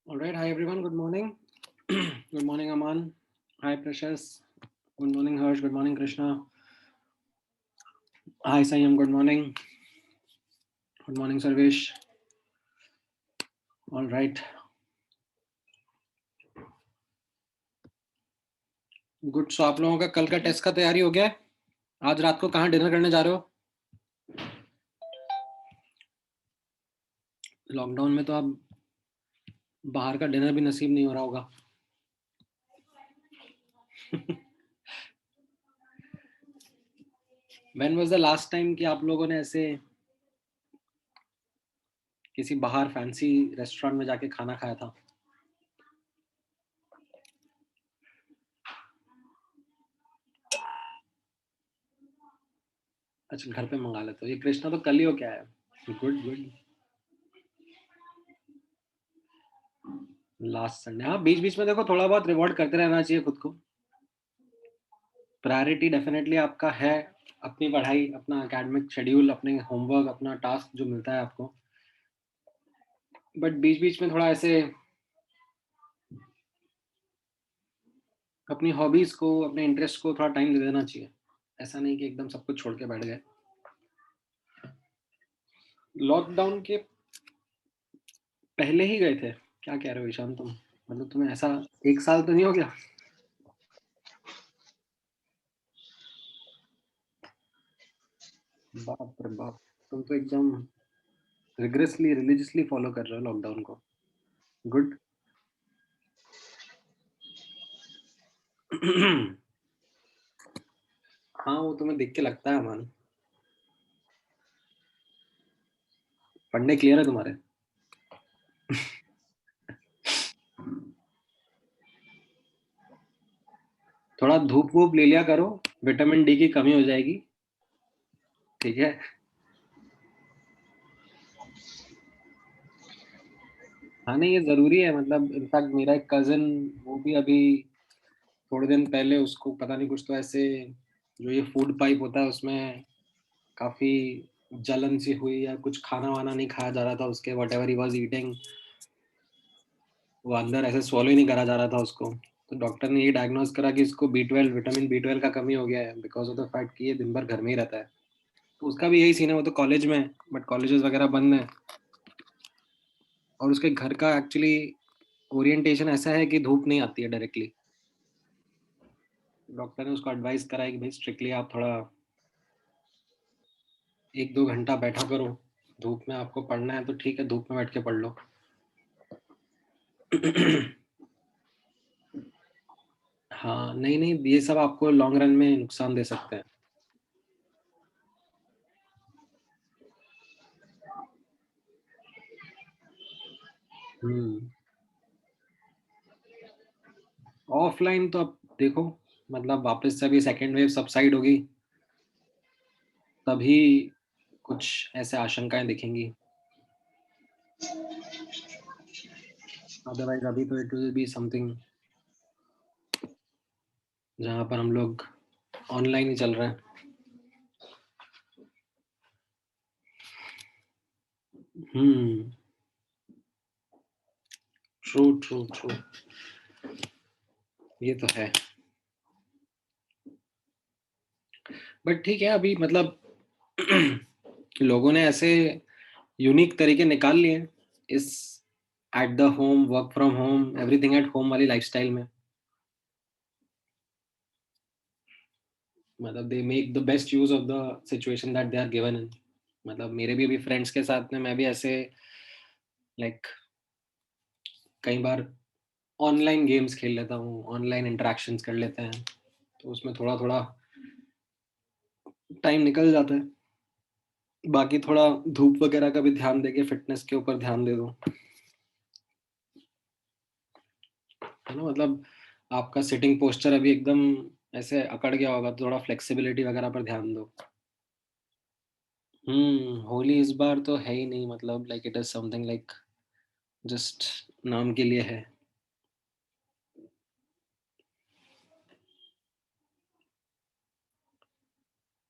All right. Hi, everyone. Good morning. Good morning, Aman. Hi, Precious. Good morning, Harsh. Good morning, Krishna. Hi, Sayam. Good morning. Good morning, Sarvesh. All right. Good. So आप लोगों का कल का test का तैयारी हो गया है? आज रात को कहाँ डिनर करने जा रहे हो? लॉकडाउन में तो आप बाहर का डिनर भी नसीब नहीं हो रहा होगा. When was the last time कि आप लोगों ने ऐसे किसी बाहर फैंसी रेस्टोरेंट में जाके खाना खाया था? अच्छा, घर पे मंगा लेते हो. ये कृष्णा तो कल ही हो क्या है. Good good. Last Sunday. हाँ, बीच बीच में देखो थोड़ा बहुत रिवॉर्ड करते रहना चाहिए खुद को. प्रायोरिटी डेफिनेटली आपका है अपनी पढ़ाई, अपना एकेडमिक शेड्यूल, अपने होमवर्क, अपना टास्क जो मिलता है आपको. बट बीच बीच में थोड़ा ऐसे अपनी हॉबीज को, अपने इंटरेस्ट को थोड़ा टाइम दे देना चाहिए. ऐसा नहीं कि एकदम सब कुछ छोड़ के बैठ गए. लॉकडाउन के पहले ही गए थे? क्या कह रहे हो ईशान तुम? मतलब तुम्हें ऐसा 1 साल तो नहीं हो गया? बाप रे बाप. तुम तो एकदम रिग्रेसली रिलीजियसली फॉलो कर रहे हो लॉकडाउन को. गुड. हाँ, वो तुम्हें देख के लगता है मान. पढ़ने क्लियर है तुम्हारे? थोड़ा धूप वूप ले लिया करो, विटामिन डी की कमी हो जाएगी. ठीक है. हाँ नहीं, ये जरूरी है. मतलब इनफैक्ट मेरा एक कजिन, वो भी अभी थोड़े दिन पहले उसको पता नहीं कुछ तो ऐसे, जो ये फूड पाइप होता है उसमें काफी जलन सी हुई, या कुछ खाना वाना नहीं खाया जा रहा था उसके, what ever he was eating, वो अंदर ऐसे swallow ही नहीं करा जा रहा था उसको. तो डॉक्टर ने ये डायग्नोज करा कि इसको B12 विटामिन B12 का कमी हो गया है बिकॉज ऑफ द फैक्ट कि ये दिन भर घर में ही रहता है। तो उसका भी यही सीन है, वो तो कॉलेज में है बट कॉलेजेस वगैरह बंद है और उसके घर का एक्चुअली ओरिएंटेशन ऐसा है कि धूप नहीं आती है डायरेक्टली। डॉक्टर ने उसको एडवाइस करा है कि भाई स्ट्रिक्टली आप थोड़ा 1-2 घंटा बैठा करो, धूप में आपको पढ़ना है तो ठीक है धूप में बैठ के पढ़ लो। हाँ नहीं नहीं, ये सब आपको लॉन्ग रन में नुकसान दे सकते हैं। हम्म। ऑफलाइन तो अब देखो, मतलब वापस से अभी सेकेंड वेव सबसाइड होगी तभी कुछ ऐसे आशंकाएं दिखेंगी, अदरवाइज अभी तो इट विल बी समथिंग जहाँ पर हम लोग ऑनलाइन ही चल रहे हैं। हम्म। ट्रू ट्रू ट्रू, ये तो है। बट ठीक है अभी मतलब लोगों ने ऐसे यूनिक तरीके निकाल लिए हैं इस at the home, work from home, everything at home वाली लाइफस्टाइल में। मतलब they make the best use of the situation that they are given in. मतलब मेरे भी अभी फ्रेंड्स के साथ में मैं भी ऐसे लाइक कई बार ऑनलाइन गेम्स खेल लेता हूँ, ऑनलाइन इंटरेक्शंस कर लेते हैं, तो उसमें थोड़ा थोड़ा टाइम निकल जाता है। बाकी थोड़ा धूप वगैरह का भी ध्यान देके फिटनेस के ऊपर ध्यान दे दो, है ना। मतलब आपका सिटिंग पोस्चर अभी एकदम ऐसे अकड़ गया होगा तो थोड़ा फ्लेक्सिबिलिटी वगैरह पर ध्यान दो। होली इस बार तो है ही नहीं, मतलब like it is something like just नाम के लिए है।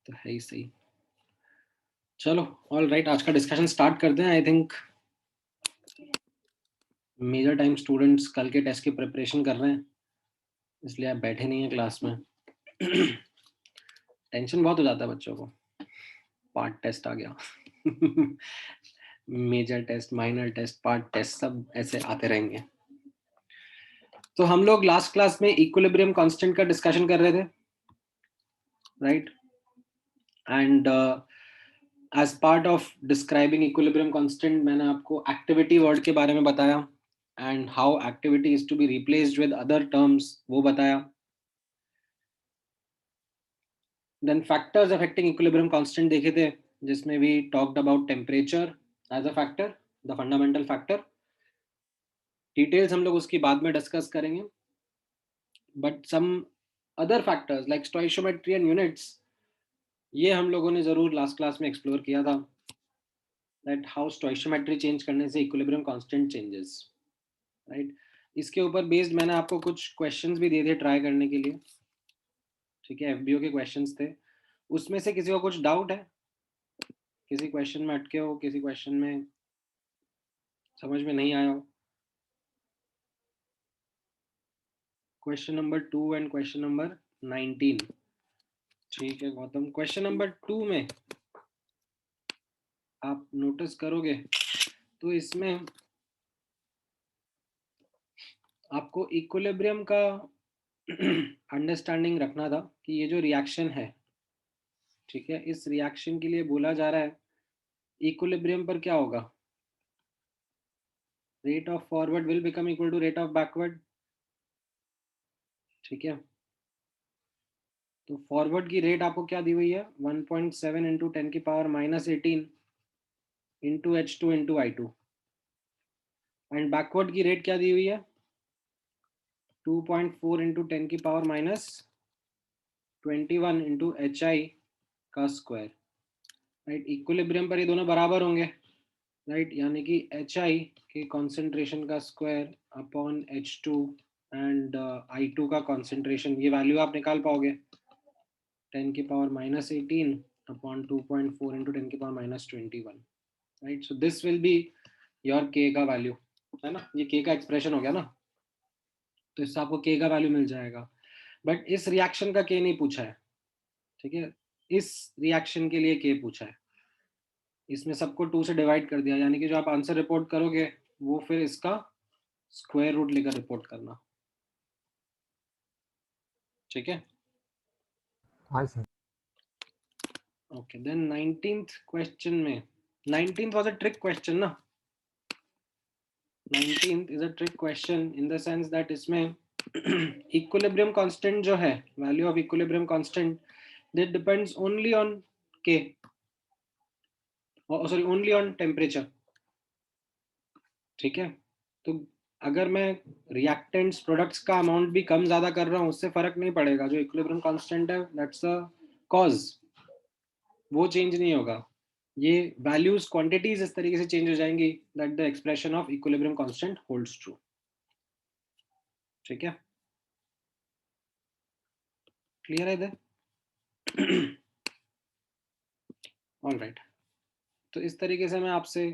तो है ही सही। चलो, ऑल राइट, आज का डिस्कशन स्टार्ट करते हैं। I think major time students कल के टेस्ट की प्रिपरेशन कर रहे हैं, इसलिए आप बैठे नहीं हैं क्लास में। टेंशन बहुत हो जाता है बच्चों को, पार्ट टेस्ट आ गया। Major test, minor test, part test सब ऐसे आते रहेंगे। तो हम लोग लास्ट क्लास में इक्विलिब्रियम कांस्टेंट का डिस्कशन कर रहे थे, right. And as part of describing equilibrium constant मैंने आपको एक्टिविटी वर्ड के बारे में बताया and how activity is to be replaced with other terms वो बताया। Then factors affecting equilibrium constant देखे थे, जिसमें भी talked about temperature as a factor, the fundamental factor. Details हम लोग उसकी बाद में डिस्कस करेंगे, but some other factors like stoichiometry and units, ये हम लोगों ने जरूर लास्ट क्लास में एक्सप्लोर किया था, दैट हाउ स्टोइशियोमेट्री चेंज करने से इक्विलिब्रियम कांस्टेंट चेंजेस, राइट। इसके ऊपर बेस्ड मैंने आपको कुछ क्वेश्चंस भी दिए थे ट्राई करने के लिए, ठीक है, एफबीओ के क्वेश्चंस थे। उसमें से किसी को कुछ डाउट है, किसी क्वेश्चन में अटके हो, किसी क्वेश्चन में समझ में नहीं आया हो? Question number 2 and question number 19, ठीक है गौतम। क्वेश्चन नंबर 2 में आप नोटिस करोगे तो इसमें आपको इक्विलिब्रियम का अंडरस्टैंडिंग रखना था कि ये जो रिएक्शन है, ठीक है, इस रिएक्शन के लिए बोला जा रहा है इक्विलिब्रियम पर क्या होगा, rate of forward will become equal to rate of backward, ठीक है। तो फॉरवर्ड की रेट आपको क्या दी हुई है, 1.7 into 10⁻18 into H2 into I2। And backward की रेट क्या दी हुई है, 2.4 इंटू 10⁻21 इंटू HI का स्क्वायर, राइट। इक्विलिब्रियम पर ये दोनों बराबर होंगे, राइट, यानी कि HI के कॉन्सेंट्रेशन का square upon H2 and I2 का कॉन्सेंट्रेशन, ये वैल्यू आप निकाल पाओगे, 10⁻18 upon 2.4 into 10⁻21, right. So this will be your K का वैल्यू, है ना, ये K का एक्सप्रेशन हो गया ना। तो इससे आपको k का वैल्यू मिल जाएगा। बट इस रिएक्शन का k नहीं पूछा है, ठीक है, इस रिएक्शन के लिए k पूछा है। इसमें सबको 2 से डिवाइड कर दिया, यानी कि जो आप आंसर रिपोर्ट करोगे वो फिर इसका स्क्वायर रूट लेकर रिपोर्ट करना, ठीक है। हाँ sir. Okay, then 19th question में, 19th was a trick question ना। 19th is a trick question in the sense that इसमें इक्विलिब्रियम कांस्टेंट जो है, value of equilibrium constant, that depends only on के, सॉरी ओनली ऑन टेम्परेचर, ठीक है। तो अगर मैं रिएक्टेंट्स प्रोडक्ट्स का अमाउंट भी कम ज्यादा कर रहा हूँ उससे फर्क नहीं पड़ेगा, जो इक्विलिब्रियम कांस्टेंट है दैट्स अ कॉज, वो चेंज नहीं होगा। ये वैल्यूज क्वांटिटीज इस तरीके से चेंज हो जाएंगी that the expression of equilibrium constant holds true, ठीक है। क्लियर है इधर? ऑल राइट, तो इस तरीके से मैं आपसे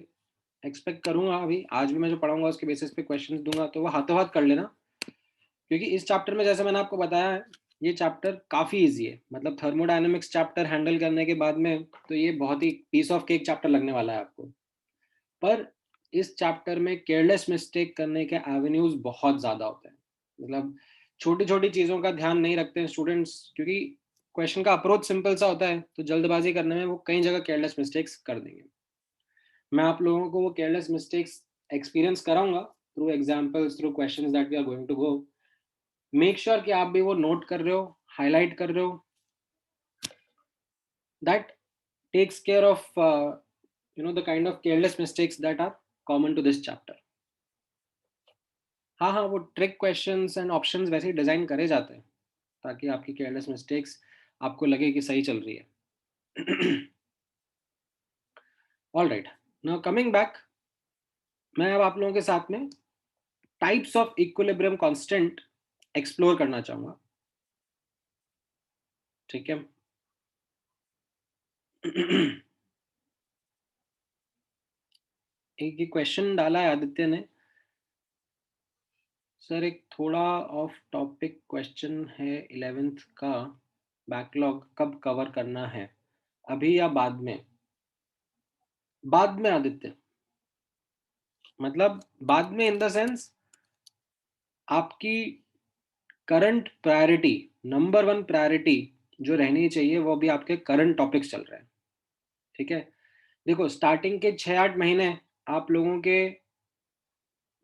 एक्सपेक्ट करूंगा, अभी आज भी मैं जो पढ़ाऊंगा उसके बेसिस पे क्वेश्चंस दूंगा, तो वो हाथों हाथ कर लेना, क्योंकि इस चैप्टर में जैसे मैंने आपको बताया है ये चैप्टर काफी इजी है। मतलब थर्मोडायनेमिक्स चैप्टर हैंडल करने के बाद में तो ये बहुत ही पीस ऑफ केक चैप्टर लगने वाला है आपको। पर इस चैप्टर में केयरलेस मिस्टेक करने के एवेन्यूज बहुत ज्यादा होते हैं। मतलब छोटी छोटी चीजों का ध्यान नहीं रखते हैं स्टूडेंट्स, क्योंकि क्वेश्चन का अप्रोच सिंपल सा होता है, तो जल्दबाजी करने में वो कई जगह केयरलेस मिस्टेक्स कर देंगे। मैं आप लोगों को वो केयरलेस मिस्टेक्स एक्सपीरियंस कराऊंगा through examples, through questions that we are going to go. Make sure कि आप भी वो नोट कर रहे हो, हाईलाइट कर रहे हो, that takes care of the kind of careless mistakes that are common to this chapter. हाँ हाँ, वो ट्रिक क्वेश्चंस एंड ऑप्शंस वैसे ही डिजाइन करे जाते हैं ताकि आपकी केयरलेस मिस्टेक्स आपको लगे कि सही चल रही है। All right, now coming back, मैं अब आप लोगों के साथ में types of equilibrium constant explore करना चाहूंगा, ठीक है। एक क्वेश्चन डाला है आदित्य ने, सर एक थोड़ा ऑफ टॉपिक क्वेश्चन है, 11th का बैकलॉग कब कवर करना है, अभी या बाद में? बाद में आदित्य, मतलब बाद में इन द सेंस आपकी current priority, number one priority जो रहनी चाहिए वो भी आपके करंट टॉपिक्स चल रहे हैं, ठीक है। देखो स्टार्टिंग के 6-8 महीने आप लोगों के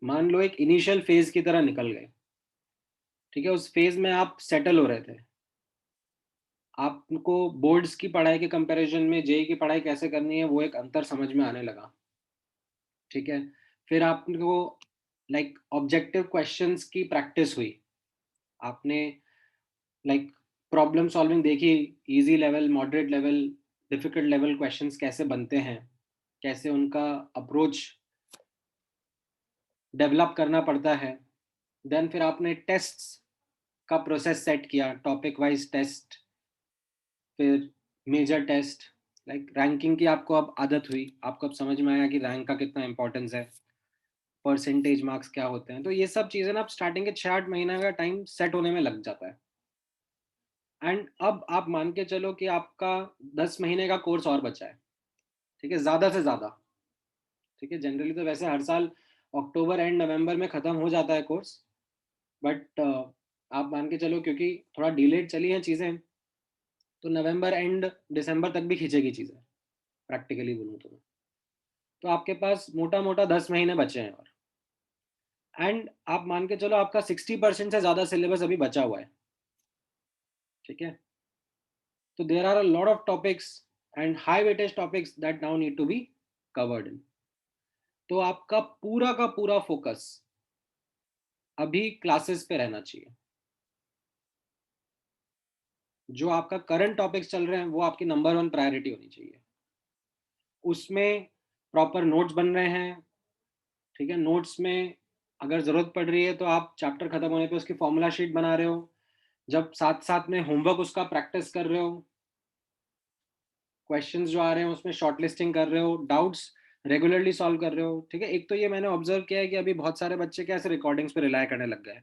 मान लो एक इनिशियल फेज की तरह निकल गए, ठीक है। उस फेज में आप सेटल हो रहे थे, आपको बोर्ड्स की पढ़ाई के कंपैरिजन में जेई की पढ़ाई कैसे करनी है वो एक अंतर समझ में आने लगा, ठीक है। फिर आपको लाइक ऑब्जेक्टिव क्वेश्चंस की प्रैक्टिस हुई, आपने लाइक प्रॉब्लम सॉल्विंग देखी, easy level, moderate level, difficult level questions कैसे बनते हैं, कैसे उनका अप्रोच डेवलप करना पड़ता है। देन फिर आपने टेस्ट्स का प्रोसेस सेट किया, टॉपिक वाइज टेस्ट, फिर मेजर टेस्ट, लाइक रैंकिंग की आपको अब आदत हुई, आपको अब समझ में आया कि रैंक का कितना इंपॉर्टेंस है, परसेंटेज मार्क्स क्या होते हैं। तो ये सब चीज़ें ना आप स्टार्टिंग के 6-8 महीने का टाइम सेट होने में लग जाता है। एंड अब आप मान के चलो कि आपका 10 महीने का कोर्स और बचा है, ठीक है, ज़्यादा से ज़्यादा, ठीक है। जनरली तो वैसे हर साल अक्टूबर एंड नवंबर में ख़त्म हो जाता है कोर्स, बट आप मान के चलो क्योंकि थोड़ा डिलेड चली हैं चीज़ें, तो नवंबर एंड दिसंबर तक भी खींचेगी चीज़ें, प्रैक्टिकली बोलूँ तो आपके पास मोटा मोटा 10 महीने बचे हैं। और एंड आप मान के चलो आपका 60% से ज़्यादा सिलेबस अभी बचा हुआ है, ठीक है। तो there are a lot of topics and high weightage topics that now need to be covered in. तो आपका पूरा का पूरा फोकस अभी क्लासेस पे रहना चाहिए। जो आपका करंट टॉपिक्स चल रहे हैं वो आपकी नंबर वन प्रायोरिटी होनी चाहिए, उसमें प्रॉपर नोट्स बन रहे हैं, ठीक है। नोट्स में अगर जरूरत पड़ रही है तो आप चैप्टर खत्म होने पे उसकी फॉर्मूला शीट बना रहे हो, जब साथ साथ में होमवर्क उसका प्रैक्टिस कर रहे हो, क्वेश्चंस जो आ रहे हैं उसमें शॉर्ट लिस्टिंग कर रहे हो, डाउट्स रेगुलरली सॉल्व कर रहे हो, ठीक है। एक तो ये मैंने ऑब्जर्व किया है कि अभी बहुत सारे बच्चे क्या ऐसे रिकॉर्डिंग्स पे रिलाय करने लग गए,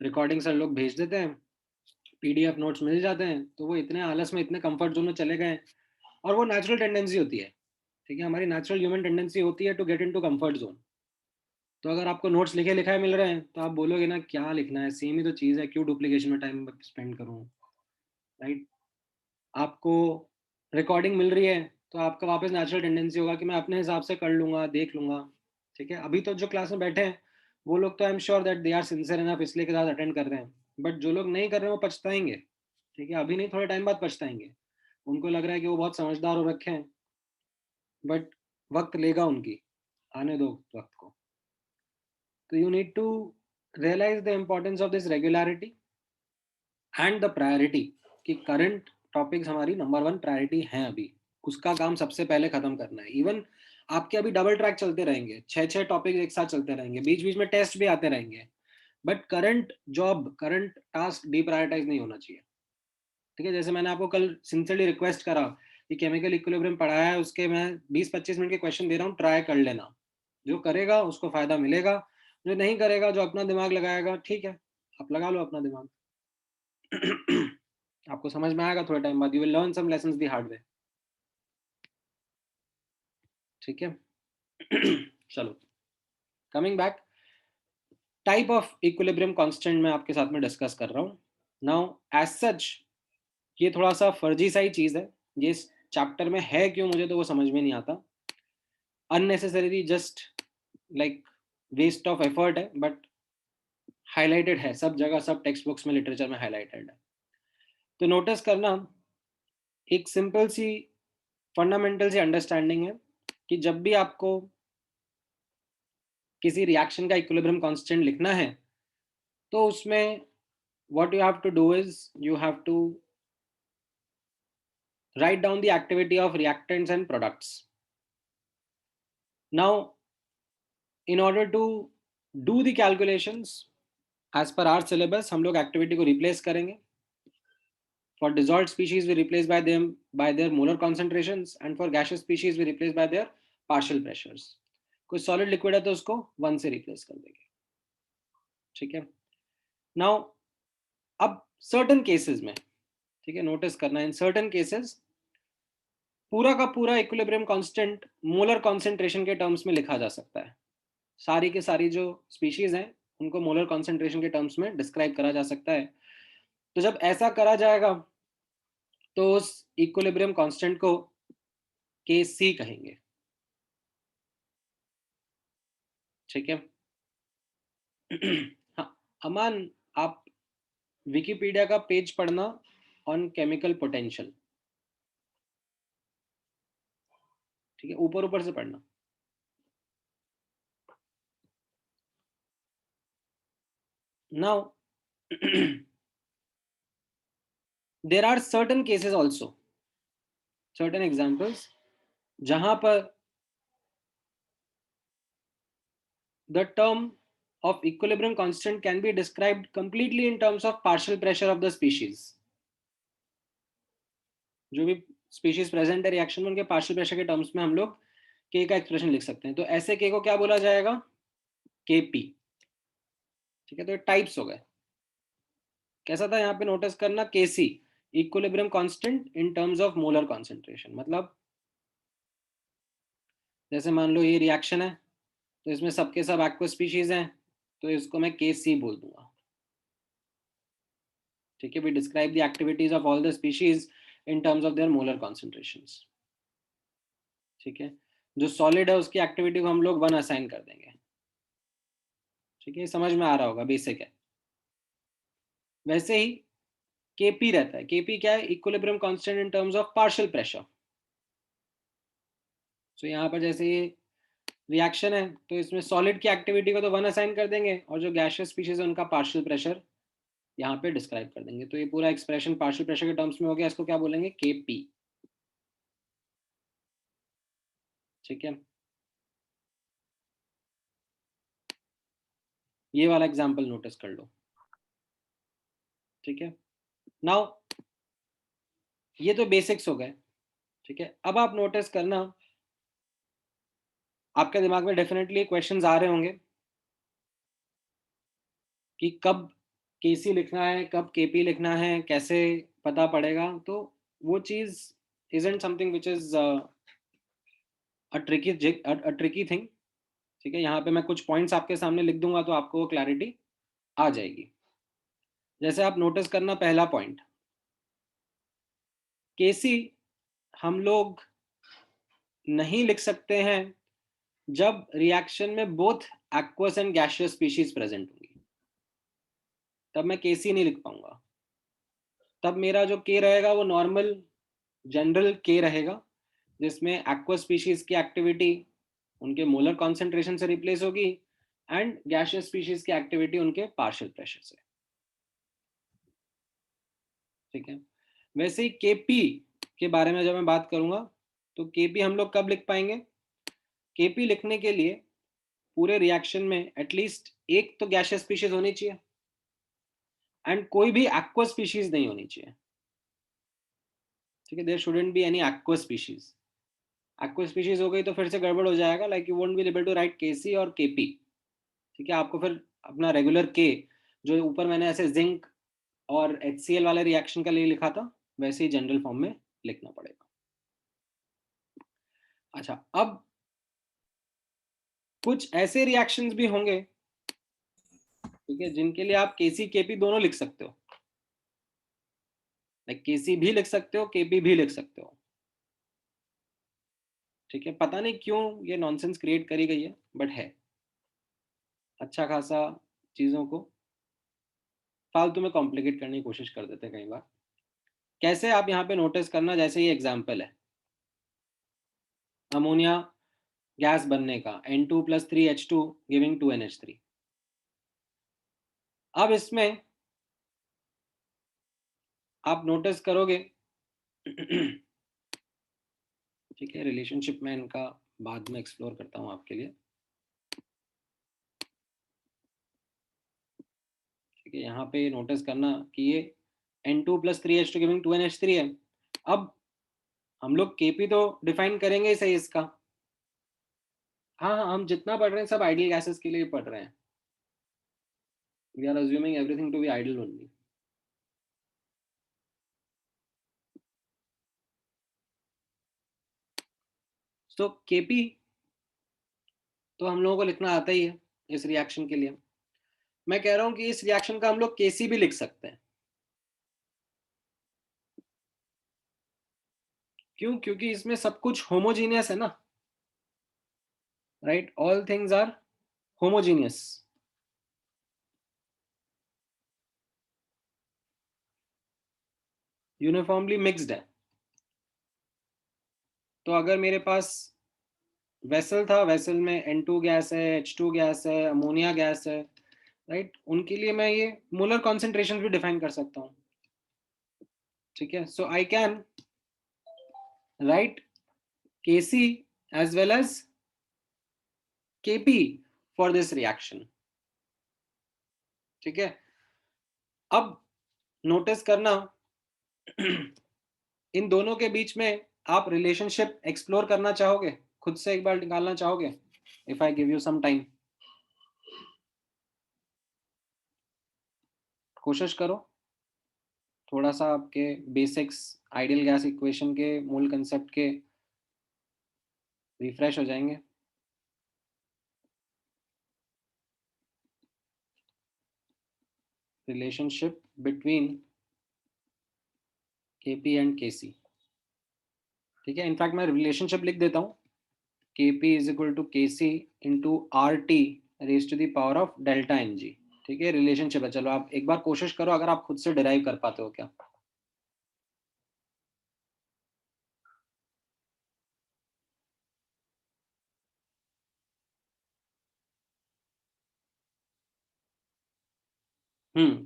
रिकॉर्डिंग सर लोग भेज देते हैं, पीडीएफ नोट्स मिल जाते हैं, तो वो इतने आलस में, इतने कंफर्ट जोन में चले गए। और वो नेचुरल टेंडेंसी होती है, ठीक है, हमारी नेचुरल ह्यूमन टेंडेंसी होती है to get into comfort zone. तो अगर आपको नोट्स लिखे लिखाए मिल रहे हैं तो आप बोलोगे ना क्या लिखना है, सेम ही तो चीज़ है, क्यों डुप्लीकेशन में टाइम स्पेंड करूँ, राइट। आपको रिकॉर्डिंग मिल रही है तो आपका वापस नेचुरल टेंडेंसी होगा कि मैं अपने हिसाब से कर लूँगा, देख लूँगा, ठीक है। अभी तो जो क्लास में बैठे हैं वो लोग तो I am sure that they are sincere enough, इसलिए के साथ अटेंड कर रहे हैं। बट जो लोग नहीं कर रहे हैं वो पछताएंगे, ठीक है, अभी नहीं थोड़े टाइम बाद पछताएंगे। उनको लग रहा है कि वो बहुत समझदार हो रखे हैं, बट वक्त लेगा उनकी, आने दो वक्त को। तो you need to realize the importance of this regularity and the priority, कि करंट टॉपिक्स हमारी नंबर वन प्रायोरिटी हैं अभी, उसका काम सबसे पहले खत्म करना है। इवन आपके अभी डबल ट्रैक चलते रहेंगे, छह छह टॉपिक एक साथ चलते रहेंगे, बीच बीच में टेस्ट भी आते रहेंगे, but current job, current task deprioritize नहीं होना चाहिए, ठीक है। जैसे मैंने आपको कल सिंसियरली रिक्वेस्ट करा कि केमिकल इक्विलिब्रियम पढ़ाया है, उसके मैं 20-25 मिनट के क्वेश्चन दे रहा हूँ, ट्राई कर लेना। जो करेगा उसको फायदा मिलेगा, जो नहीं करेगा, जो अपना दिमाग लगाएगा, ठीक है, आप लगा लो अपना दिमाग। आपको समझ में आएगा थोड़े टाइम बाद, you will learn some lessons the hard way, ठीक है। चलो, coming back, type of equilibrium constant मैं आपके साथ में डिस्कस कर रहा हूँ नाउ। एज सच ये थोड़ा सा फर्जी सा ही चीज है, ये इस चैप्टर में है क्यों मुझे तो वो समझ में नहीं आता, unnecessarily just like waste of effort है, बट हाईलाइटेड है सब जगह, सब टेक्स्ट बुक्स में, लिटरेचर में हाईलाइटेड है। तो नोटिस करना, एक सिंपल सी फंडामेंटल सी अंडरस्टैंडिंग है कि जब भी आपको किसी रिएक्शन का इक्विलिब्रियम कांस्टेंट लिखना है तो उसमें what you have to do is you have to write down the activity of reactants and products. Now, in order to do the calculations as per our syllabus, हम लोग activity को replace करेंगे. For dissolved species, we replace by them by their molar concentrations, and for gaseous species, we replace by their partial pressures. कोई solid liquid है तो उसको 1 से replace कर देंगे, ठीक है। Now, अब certain cases में, ठीक है, notice करना, in certain cases पूरा का पूरा इक्विलिब्रियम कांस्टेंट मोलर कॉन्सेंट्रेशन के टर्म्स में लिखा जा सकता है। सारी के सारी जो स्पीशीज हैं उनको मोलर कॉन्सेंट्रेशन के टर्म्स में डिस्क्राइब करा जा सकता है। तो जब ऐसा करा जाएगा तो उस इक्विलिब्रियम कांस्टेंट को के सी कहेंगे, ठीक है। हाँ, अमान, आप विकिपीडिया का पेज पढ़ना ऑन केमिकल पोटेंशियल, ठीक है, ऊपर ऊपर से पढ़ना। Now there are certain cases also, certain examples, जहां पर the term of equilibrium constant can be described completely in terms of partial pressure of the species. जो भी स्पीशीज प्रेजेंट है रिएक्शन में, उनके पार्शियल प्रेशर के टर्म्स में हम लोग के का एक्सप्रेशन लिख सकते हैं। तो ऐसे के को क्या बोला जाएगा, के पी, ठीक है। तो टाइप्स हो गए, कैसा था यहाँ पे नोटिस करना, K C equilibrium constant in terms of molar concentration, मतलब जैसे मान लो ये रिएक्शन है तो इसमें सबके सब एक्वस स्पीशीज हैं, तो इसको मैं के सी बोल दूंगा, ठीक है। We describe the activities of all the species in terms of their molar concentrations, ठीक है। जो सॉलिड है उसकी एक्टिविटी को हम लोग 1 असाइन कर देंगे, ठीक है, समझ में आ रहा होगा, बेसिक है। वैसे ही केपी रहता है, केपी क्या है, equilibrium constant in terms of partial pressure. So यहाँ पर जैसे ये रिएक्शन है तो इसमें सॉलिड की एक्टिविटी को तो 1 असाइन कर देंगे, और जो गैसियस स्पीशीज है उनका पार्शियल प्रेशर यहाँ पे डिस्क्राइब कर देंगे। तो ये पूरा एक्सप्रेशन पार्शियल प्रेशर के टर्म्स में हो गया, इसको क्या बोलेंगे, केपी, ठीक है। ये वाला एग्जाम्पल नोटिस कर लो, ठीक है। नाउ ये तो बेसिक्स हो गए, ठीक है। अब आप नोटिस करना, आपके दिमाग में डेफिनेटली क्वेश्चंस आ रहे होंगे कि कब केसी लिखना है, कब केपी लिखना है, कैसे पता पड़ेगा, तो वो चीज़ isn't something which is a tricky thing. ठीक है, यहाँ पे मैं कुछ पॉइंट्स आपके सामने लिख दूंगा तो आपको वो क्लैरिटी आ जाएगी। जैसे आप नोटिस करना, पहला पॉइंट, केसी हम लोग नहीं लिख सकते हैं जब रिएक्शन में both aqueous and gaseous species present होंगी, तब मैं केसी नहीं लिख पाऊंगा। तब मेरा जो के रहेगा वो नॉर्मल जनरल के रहेगा, जिसमें एक्वस स्पीशीज की एक्टिविटी उनके मोलर कॉन्सेंट्रेशन से रिप्लेस होगी एंड गैसियस स्पीशीज की एक्टिविटी उनके पार्शियल प्रेशर से। ठीक है, वैसे ही केपी के बारे में जब मैं बात करूंगा तो केपी हम लोग कब लिख पाएंगे? केपी लिखने के लिए पूरे रिएक्शन में एटलीस्ट एक तो गैसियस स्पीशीज होनी चाहिए एंड कोई भी एक्वस स्पीशीज नहीं होनी चाहिए। ठीक है, there shouldn't be any aqueous species. Aqueous species हो गई तो फिर से गड़बड़ हो जाएगा, like you won't be able to write K C और केपी। ठीक है, आपको फिर अपना रेगुलर के, जो ऊपर मैंने ऐसे जिंक और HCl वाले रिएक्शन का लिए लिखा था, वैसे ही जनरल फॉर्म में लिखना पड़ेगा। अच्छा, अब कुछ ऐसे रिएक्शंस भी होंगे, ठीक है, जिनके लिए आप केसी केपी दोनों लिख सकते हो, लाइक केसी भी लिख सकते हो, केपी भी लिख सकते हो। ठीक है, पता नहीं क्यों ये नॉनसेंस क्रिएट करी गई है, बट है अच्छा खासा चीजों को फालतू में कॉम्प्लिकेट करने की कोशिश कर देते हैं कई बार। कैसे, आप यहाँ पे नोटिस करना, जैसे ये एग्जाम्पल है अमोनिया गैस बनने का, N2+3H2 गिविंग 2NH3। अब इसमें आप नोटिस करोगे ठीक है, रिलेशनशिप में इनका बाद में एक्सप्लोर करता हूं आपके लिए। ठीक है, यहाँ पे नोटिस करना कि ये N2+3H2 गिविंग 2NH3 है। अब हम लोग Kp तो डिफाइन करेंगे ही सही इसका। हाँ हाँ, हम जितना पढ़ रहे हैं सब आइडियल गैसेस के लिए पढ़ रहे हैं। We are assuming everything to be ideal only. So Kp तो हम लोगों को लिखना आता ही है इस रिएक्शन के लिए। मैं कह रहा हूं कि इस रिएक्शन का हम लोग Kc भी लिख सकते हैं। क्यों? क्योंकि इसमें सब कुछ होमोजीनियस है ना, right? All things are homogeneous. Uniformly mixed है। तो अगर मेरे पास वेसल था, वेसल में N2 गैस है, H2 गैस है, अमोनिया गैस है, राइट, उनके लिए मैं ये मोलर कॉन्सेंट्रेशन भी डिफाइन कर सकता हूँ। ठीक है, so I can write Kc as well as Kp for this reaction। ठीक है, अब नोटिस करना इन दोनों के बीच में आप रिलेशनशिप एक्सप्लोर करना चाहोगे, खुद से एक बार निकालना चाहोगे? If I give you some time, कोशिश करो, थोड़ा सा आपके बेसिक्स आइडियल गैस इक्वेशन के मूल कंसेप्ट के रिफ्रेश हो जाएंगे। Relationship between Kp and Kc। ठीक है, इनफैक्ट मैं रिलेशनशिप लिख देता हूँ, Kp is equal to Kc into RT raise to the power of delta Ng। ठीक है, रिलेशनशिप है। चलो आप एक बार कोशिश करो, अगर आप खुद से डिराइव कर पाते हो क्या।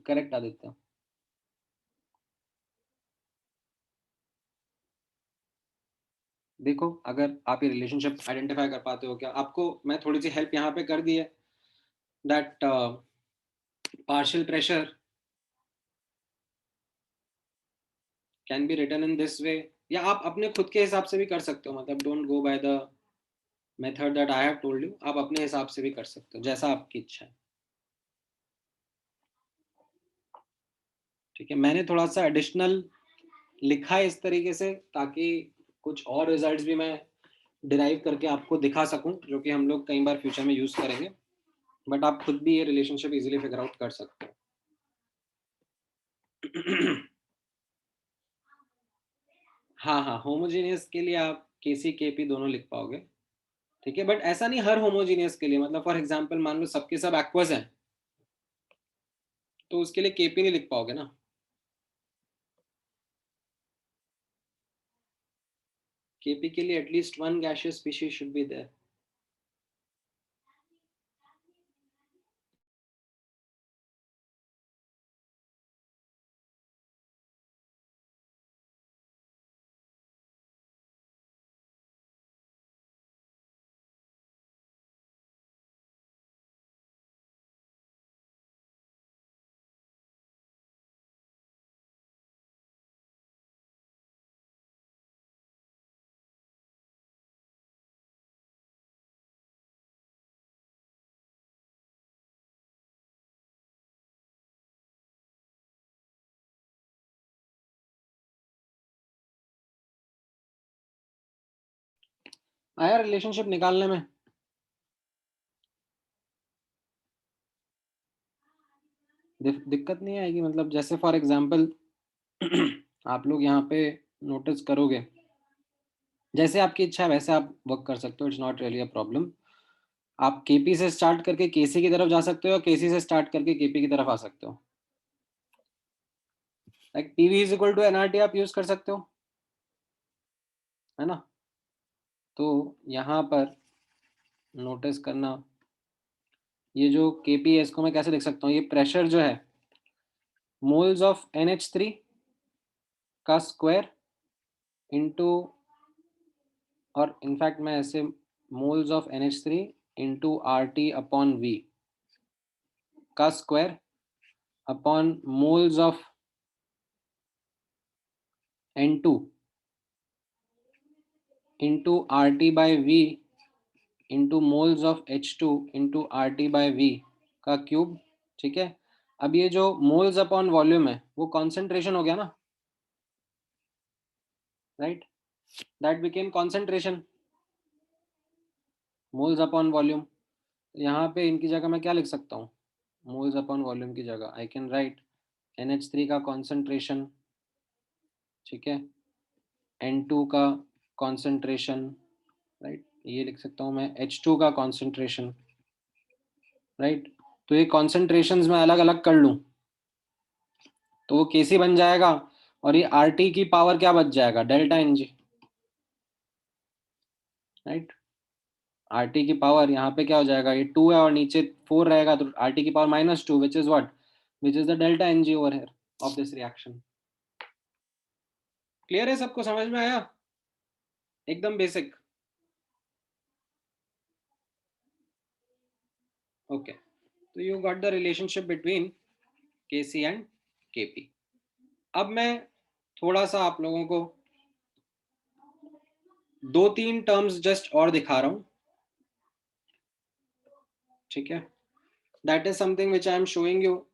करेक्ट आदित्य। देखो, अगर आप ये रिलेशनशिप आइडेंटिफाई कर पाते हो क्या, आपको मैं थोड़ी सी हेल्प यहाँ पे कर दी है, that partial pressure can be written in this way, या आप अपने खुद के हिसाब से भी कर सकते हो, मतलब don't go by the method that I have told you, आप अपने हिसाब से भी कर सकते हो, जैसा आपकी इच्छा है। ठीक है, मैंने थोड़ा सा एडिशनल लिखा है इस तरीके से ताकि कुछ और रिजल्ट्स भी मैं डिराइव करके आपको दिखा सकूं, जो कि हम लोग कई बार फ्यूचर में यूज करेंगे, बट आप खुद भी ये रिलेशनशिप इजीली फिगर आउट कर सकते हो। हाँ हाँ, होमोजेनियस के लिए आप केसी केपी दोनों लिख पाओगे, ठीक है, बट ऐसा नहीं हर होमोजेनियस के लिए, मतलब फॉर एग्जांपल मान लो सबके सब एक्वस हैं, तो उसके लिए केपी नहीं लिख पाओगे ना। केपी के लिए at least one gaseous species should be there. आया रिलेशनशिप निकालने में? दिक्कत नहीं आएगी, मतलब जैसे फॉर एग्जांपल आप लोग यहाँ पे नोटिस करोगे, जैसे आपकी इच्छा है वैसे आप वर्क कर सकते हो, it's not really a problem. आप केपी से स्टार्ट करके केसी की तरफ जा सकते हो, केसी से स्टार्ट करके केपी की तरफ आ सकते हो। Like PV is equal to NRT आप यूज कर सकते हो, है ना। तो यहाँ पर नोटिस करना, ये जो केपी है इसको मैं कैसे लिख सकता हूँ, ये प्रेशर जो है मोल्स ऑफ NH3 का स्क्वायर इंटू, और इनफैक्ट मैं ऐसे moles of NH3 into RT upon V का square upon moles of N2 into RT by V into moles of H2 into RT by V का cube, ठीक है। अब ये जो मोल्स अपॉन वॉल्यूम है वो कॉन्सेंट्रेशन हो गया ना, right, that became concentration, moles upon volume. यहाँ पे इनकी जगह मैं क्या लिख सकता हूँ, मोल्स अपॉन वॉल्यूम की जगह आई कैन राइट NH3 का कॉन्सेंट्रेशन, ठीक है, N2 का कॉन्सेंट्रेशन, राइट, ये लिख सकता हूँ मैं H2 का कॉन्सेंट्रेशन, राइट। तो ये कॉन्सेंट्रेशंस मैं अलग अलग कर लूँ तो वो केसी बन जाएगा, और ये RT की पावर क्या बच जाएगा, डेल्टा NG, राइट। RT की पावर यहाँ पे क्या हो जाएगा, ये 2 है और नीचे 4 रहेगा, तो RT की power -2 which is what, which is the delta NG over here of this reaction. Clear है, सबको समझ में आया, एकदम बेसिक। ओके, तो you got the relationship between KC and KP. अब मैं थोड़ा सा आप लोगों को 2-3 टर्म्स जस्ट और दिखा रहा हूं, ठीक है। That is something which I am showing you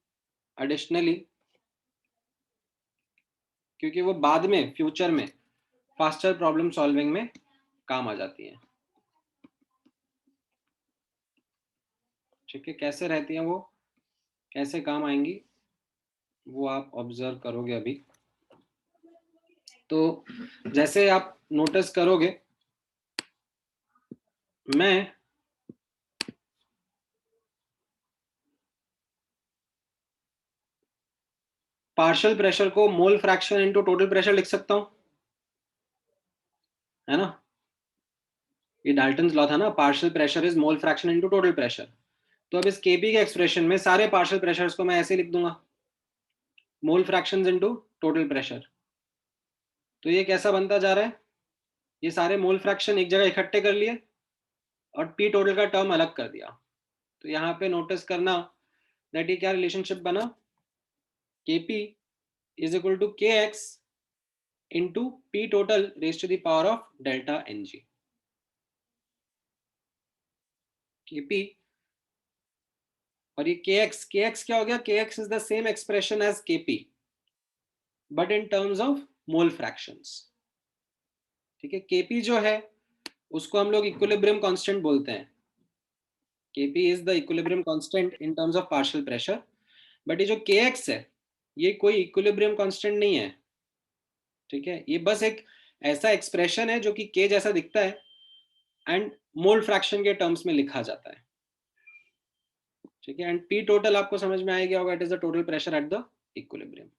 additionally, क्योंकि वो बाद में फ्यूचर में फास्टर प्रॉब्लम सॉल्विंग में काम आ जाती है, ठीक है। कैसे रहती हैं वो, कैसे काम आएंगी, वो आप ऑब्जर्व करोगे अभी। तो जैसे आप नोटिस करोगे, मैं पार्शियल प्रेशर को mole fraction into total pressure लिख सकता हूं, है ना। ये डाल्टन्स लॉ था ना, partial pressure is mole fraction into total pressure. तो अब इस केपी के एक्सप्रेशन में सारे पार्शियल प्रेशर्स को मैं ऐसे लिख दूंगा, मोल फ्रैक्शंस इनटू टोटल प्रेशर। तो ये कैसा बनता जा रहा है, ये सारे मोल फ्रैक्शन एक जगह इकट्ठे कर लिए और पी टोटल का टर्म अलग कर दिया। तो यहाँ पे नोटिस करना दैट ये क्या रिलेशनशिप बना, KP is equal to K X into P total raise to the power of delta NG। KP और ये के एक्स क्या हो गया, K X is the same expression as KP, but in terms of mole fractions. ठीक है, Kp जो है उसको हम लोग इक्विलिब्रियम कांस्टेंट बोलते हैं। Kp is the equilibrium constant in terms of partial pressure. But ये जो Kx है ये कोई इक्विलिब्रियम कांस्टेंट नहीं है। ठीक है, ये बस एक ऐसा एक्सप्रेशन है जो कि K जैसा दिखता है एंड मोल फ्रैक्शन के टर्म्स में लिखा जाता है। ठीक है, एंड P टोटल आपको समझ में आ गया होगा, it is the total pressure at the equilibrium.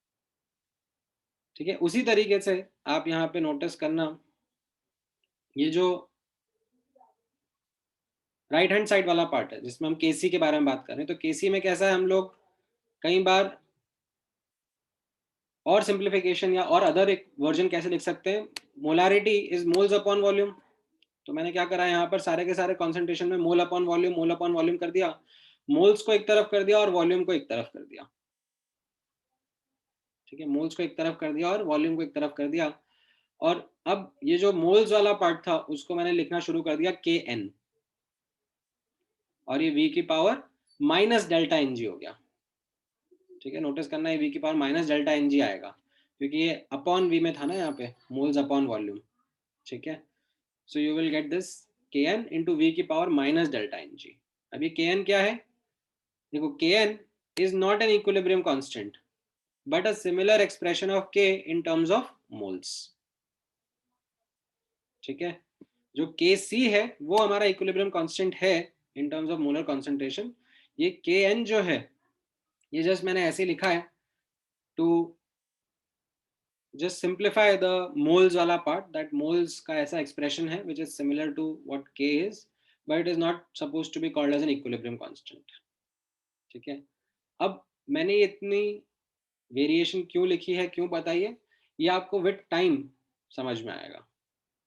ठीक है, उसी तरीके से आप यहाँ पे नोटिस करना, ये जो राइट हैंड साइड वाला पार्ट है जिसमें हम केसी के बारे में बात कर रहे हैं, तो केसी में कैसा है, हम लोग कई बार और सिंप्लीफिकेशन या और अदर एक वर्जन कैसे लिख सकते हैं, molarity is moles upon volume. तो मैंने क्या करा है यहाँ पर, सारे के सारे कॉन्सेंट्रेशन में मोल अपॉन वॉल्यूम कर दिया, मोल्स को एक तरफ कर दिया और वॉल्यूम को एक तरफ कर दिया। ठीक है, मोल्स को एक तरफ कर दिया और वॉल्यूम को एक तरफ कर दिया। और अब ये जो मोल्स वाला पार्ट था उसको मैंने लिखना शुरू कर दिया Kn, और ये V की power minus delta N G हो गया। ठीक है, नोटिस करना है V की power minus delta N G आएगा क्योंकि ये अपॉन V में था ना यहाँ पे, मोल्स अपॉन वॉल्यूम। ठीक है, so you will get this Kn into V की power minus delta N G. अब ये Kn क्या है, देखो Kn is not an equilibrium constant but a similar expression of K in terms of moles. ठीक है, जो Kc है वो हमारा इक्विलिब्रियम कांस्टेंट है इन टर्म्स ऑफ मोलर कॉन्सेंट्रेशन। ये Kn जो है ये जस्ट मैंने ऐसे लिखा है to just simplify the moles वाला पार्ट, दैट मोल्स का ऐसा एक्सप्रेशन है which is similar to what K is, but it is not suppose to be called as an equilibrium constant. ठीक है, अब मैंने इतनी वेरिएशन क्यों लिखी है, क्यों बताइए, ये आपको विद टाइम समझ में आएगा।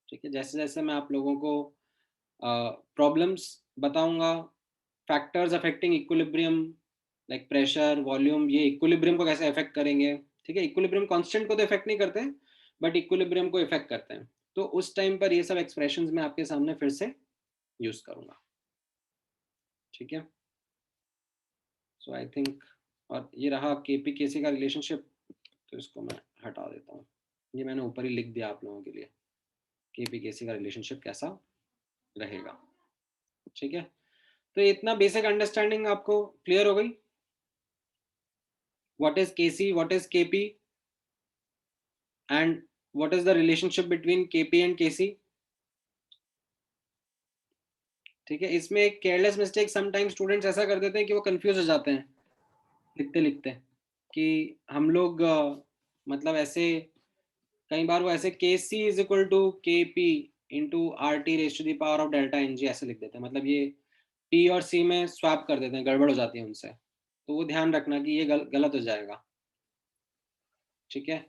ठीक है, जैसे जैसे मैं आप लोगों को प्रॉब्लम्स बताऊंगा, factors affecting equilibrium like pressure volume, ये इक्विलिब्रियम को कैसे अफेक्ट करेंगे। ठीक है, इक्विलिब्रियम कांस्टेंट को तो इफेक्ट नहीं करते हैं बट इक्विलिब्रियम को इफेक्ट करते हैं, तो उस टाइम पर ये सब एक्सप्रेशंस मैं आपके सामने फिर से यूज करूंगा। ठीक है, सो आई थिंक, और ये रहा केपी केसी का रिलेशनशिप, तो इसको मैं हटा देता हूँ, ये मैंने ऊपर ही लिख दिया आप लोगों के लिए, केपी केसी का रिलेशनशिप कैसा रहेगा। ठीक है, तो इतना बेसिक अंडरस्टैंडिंग आपको क्लियर हो गई, what is Kc, what is Kp, and what is the relationship between Kp and Kc। ठीक है, इसमें एक केयरलेस मिस्टेक समटाइम स्टूडेंट्स ऐसा कर देते हैं कि वो कंफ्यूज हो जाते हैं लिखते लिखते, कि हम लोग मतलब ऐसे कई बार वो ऐसे Kc is equal to Kp into R T raise to the power of delta N G ऐसे लिख देते हैं, मतलब ये P और C में स्वैप कर देते हैं, गड़बड़ हो जाती है उनसे, तो वो ध्यान रखना कि ये गलत हो जाएगा। ठीक है,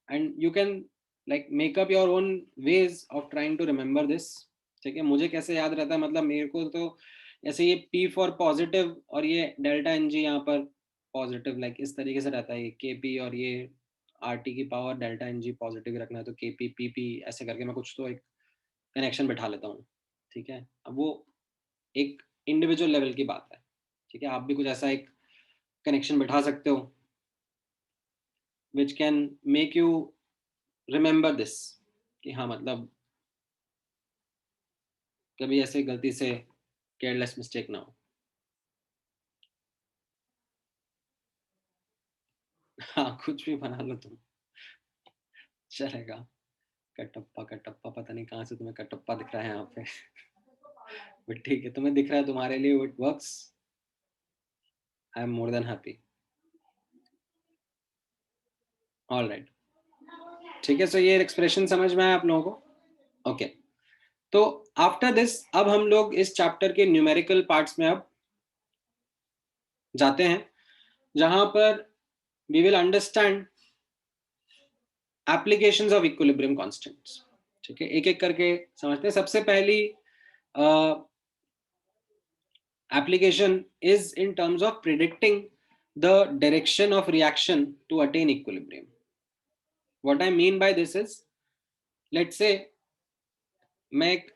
and you can like make up your own ways of trying to remember this. ठीक है, मुझे कैसे याद रहता है, मतलब मेरे को तो ऐसे ये P फॉर पॉजिटिव और ये डेल्टा एन जी यहाँ पर पॉजिटिव, लाइक इस तरीके से रहता है ये KP, और ये RT की power delta N G positive रखना है तो KP PP ऐसे करके मैं कुछ तो एक कनेक्शन बैठा लेता हूँ। ठीक है, अब वो एक इंडिविजुअल लेवल की बात है। ठीक है, आप भी कुछ ऐसा एक कनेक्शन बैठा सकते हो which can make you remember this, कि हाँ मतलब कभी ऐसे गलती से केयरलेस मिस्टेक ना हो। हाँ, कुछ भी बना लो तुम, चलेगा। कटप्पा कटप्पा, पता नहीं कहाँ से तुम्हें कटप्पा दिख रहा है यहाँ पे बट ठीक है, तुम्हें दिख रहा है, तुम्हारे लिए it works, I am more than happy. All right, ठीक है, सो ये एक्सप्रेशन समझ में आया आप लोगों को। ओके, तो आफ्टर दिस अब हम लोग इस चैप्टर के न्यूमेरिकल पार्ट्स में अब जाते हैं, जहां पर we will understand applications of equilibrium constants. ठीक है, एक एक करके समझते हैं। सबसे पहली application is in terms of predicting the direction of reaction to attain equilibrium. What I mean by this is, let's say मैं एक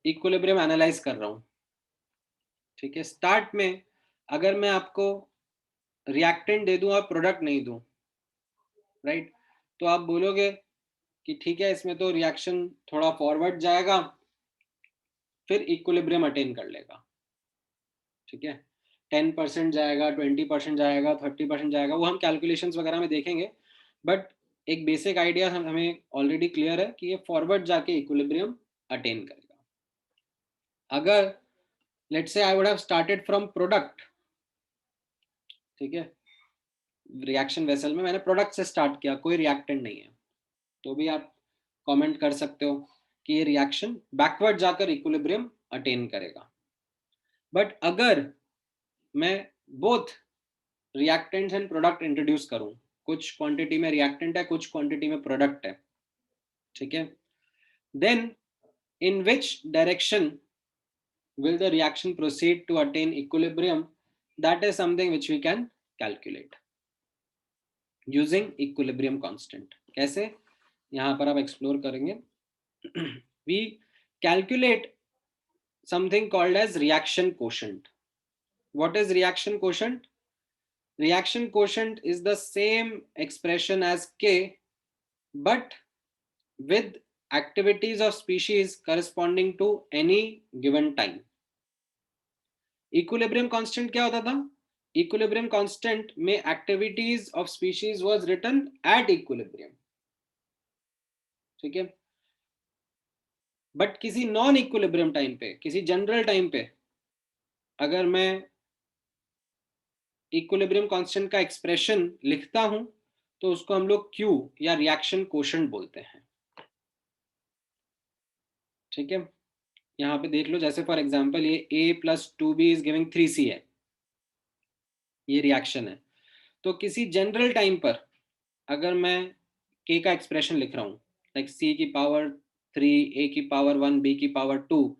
इक्विलिब्रियम एनालाइज कर रहा हूं। ठीक है, स्टार्ट में अगर मैं आपको रिएक्टेंट दे दूं और प्रोडक्ट नहीं दूं, राइट? तो आप बोलोगे कि ठीक है, इसमें तो रिएक्शन थोड़ा फॉरवर्ड जाएगा, फिर इक्विलिब्रियम अटेन कर लेगा, ठीक है? 10% जाएगा, 20% जाएगा, 30% जाएगा, वो हम कैलकुलेशंस वगैरह में देखेंगे, बट एक बेसिक आइडिया हमें ऑलरेडी क्लियर है कि ये फॉरवर्ड जाके इक्विलिब्रियम अटेन करेगा। अगर let's say I would have started from product, ठीक है, रिएक्शन वेसल में मैंने प्रोडक्ट से स्टार्ट किया, कोई रिएक्टेंट नहीं है, तो भी आप कमेंट कर सकते हो कि ये रिएक्शन बैकवर्ड जाकर इक्विलिब्रियम अटेन करेगा। बट अगर मैं both reactants and product introduce करूं, कुछ क्वांटिटी में रिएक्टेंट है, कुछ क्वांटिटी में प्रोडक्ट है, ठीक है, then in which direction will the reaction proceed to attain equilibrium? That is something which we can calculate using equilibrium constant. कैसे? यहाँ पर आप एक्सप्लोर करेंगे। We calculate something called as reaction quotient. What is reaction quotient? Reaction quotient is the same expression as K, but with activities of species corresponding to any given time. Equilibrium constant क्या होता था? Equilibrium constant में activities of species was written at equilibrium, ठीक है? But किसी non equilibrium time पे, किसी general time पे, अगर मैं इक्विलिब्रियम कांस्टेंट का एक्सप्रेशन लिखता हूं, तो उसको हम लोग क्यू या रिएक्शन कोशेंट बोलते हैं, ठीक है? यहाँ पे देख लो, जैसे फॉर एग्जांपल ये A+2B इज गिविंग 3C है, ये रिएक्शन है। तो किसी जनरल टाइम पर अगर मैं K का एक्सप्रेशन लिख रहा हूँ, like C⁻3, A⁻1, B⁻2,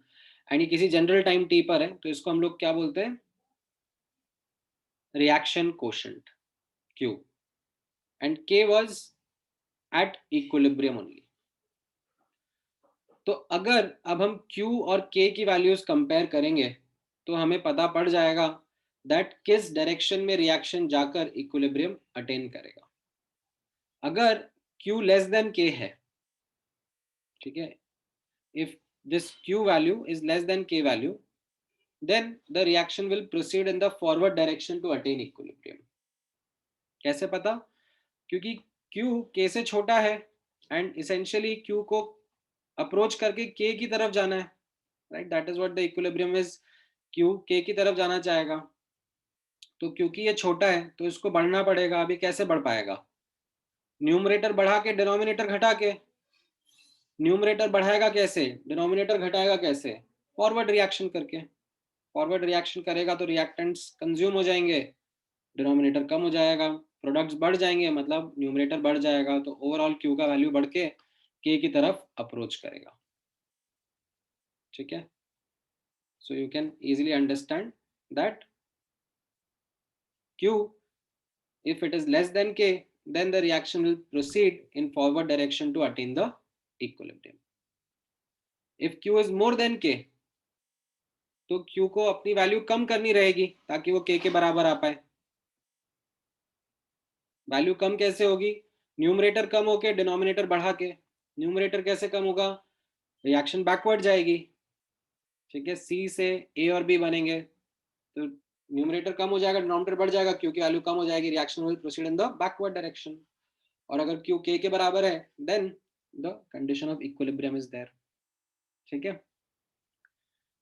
and ये किसी जनरल टाइम T पर है, तो इसको हम लोग क्या बोलते हैं? Reaction quotient Q, and K was at equilibrium only. तो अगर अब हम Q और K की वैल्यूज कंपेयर करेंगे, तो हमें पता पड़ जाएगा दैट किस डायरेक्शन में रिएक्शन जाकर इक्विलिब्रियम अटेन करेगा। अगर Q लेस देन K है, ठीक है, if this Q value is less than K value, then the reaction will proceed in the forward direction to attain equilibrium. कैसे पता? क्योंकि Q K से छोटा है एंड इसेंशियली Q को अप्रोच करके K की तरफ जाना है, right? That is what the equilibrium is. Q K की तरफ जाना चाहेगा, तो क्योंकि ये छोटा है तो इसको बढ़ना पड़ेगा। अभी कैसे बढ़ पाएगा? न्यूमरेटर बढ़ा के डिनोमिनेटर घटा के। न्यूमरेटर बढ़ाएगा कैसे, डिनोमिनेटर घटाएगा कैसे? फॉरवर्ड रिएक्शन करके। फॉरवर्ड रिएक्शन करेगा तो रिएक्टेंट्स कंज्यूम हो जाएंगे, डिनोमिनेटर कम हो जाएगा, प्रोडक्ट्स बढ़ जाएंगे, मतलब न्यूमरेटर बढ़ जाएगा, तो ओवरऑल क्यू का वैल्यू बढ़ के के की तरफ अप्रोच करेगा, ठीक है? So you can easily understand that Q, if it is less than k, then the reaction will proceed in forward direction to attain the equilibrium. If q is more than k, तो q को अपनी value कम करनी रहेगी ताकि वो k के बराबर आ पाए। वैल्यू कम कैसे होगी? न्यूमरेटर कम होके डिनोमिनेटर बढ़ा के। न्यूमरेटर कैसे कम होगा? रिएक्शन बैकवर्ड जाएगी, ठीक है? सी से ए और बी बनेंगे, तो न्यूमरेटर कम हो जाएगा, डिनोमिनेटर बढ़ जाएगा, क्योंकि वैल्यू कम हो जाएगी, reaction will proceed in the backward direction. और अगर क्यू के के बराबर है, then the condition of equilibrium is there, ठीक है?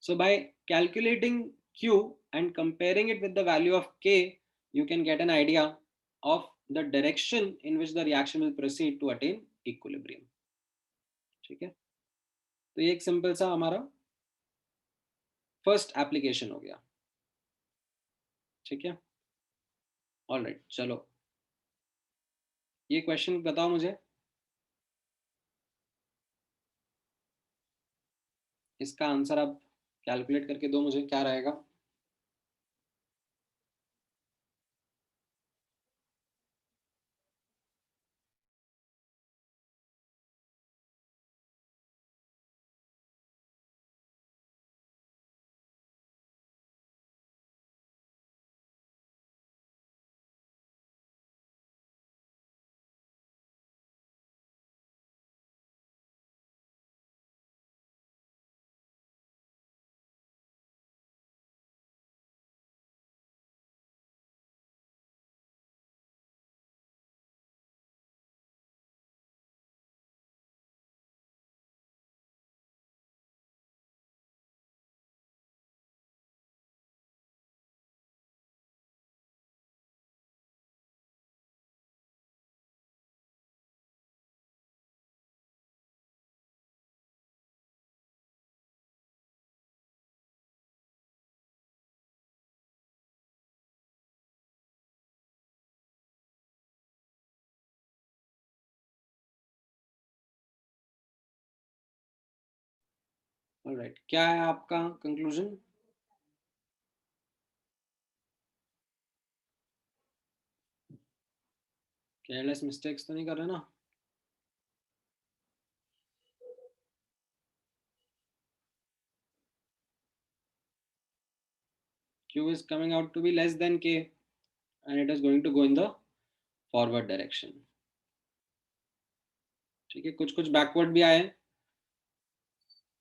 So by calculating Q and comparing it with the value of K, you can get an idea of the direction in which the reaction will proceed to attain equilibrium, ठीक है? तो ये एक simple सा हमारा first application हो गया, ठीक है? ऑलराइट, चलो ये क्वेश्चन बताओ मुझे, इसका आंसर आप कैलकुलेट करके दो मुझे, क्या रहेगा? ऑलराइट, क्या है आपका कंक्लूजन? केयरलेस मिस्टेक्स तो नहीं कर रहे ना? Q is coming out to be less than K and it is going to go in the forward direction. ठीक है, कुछ कुछ बैकवर्ड भी आए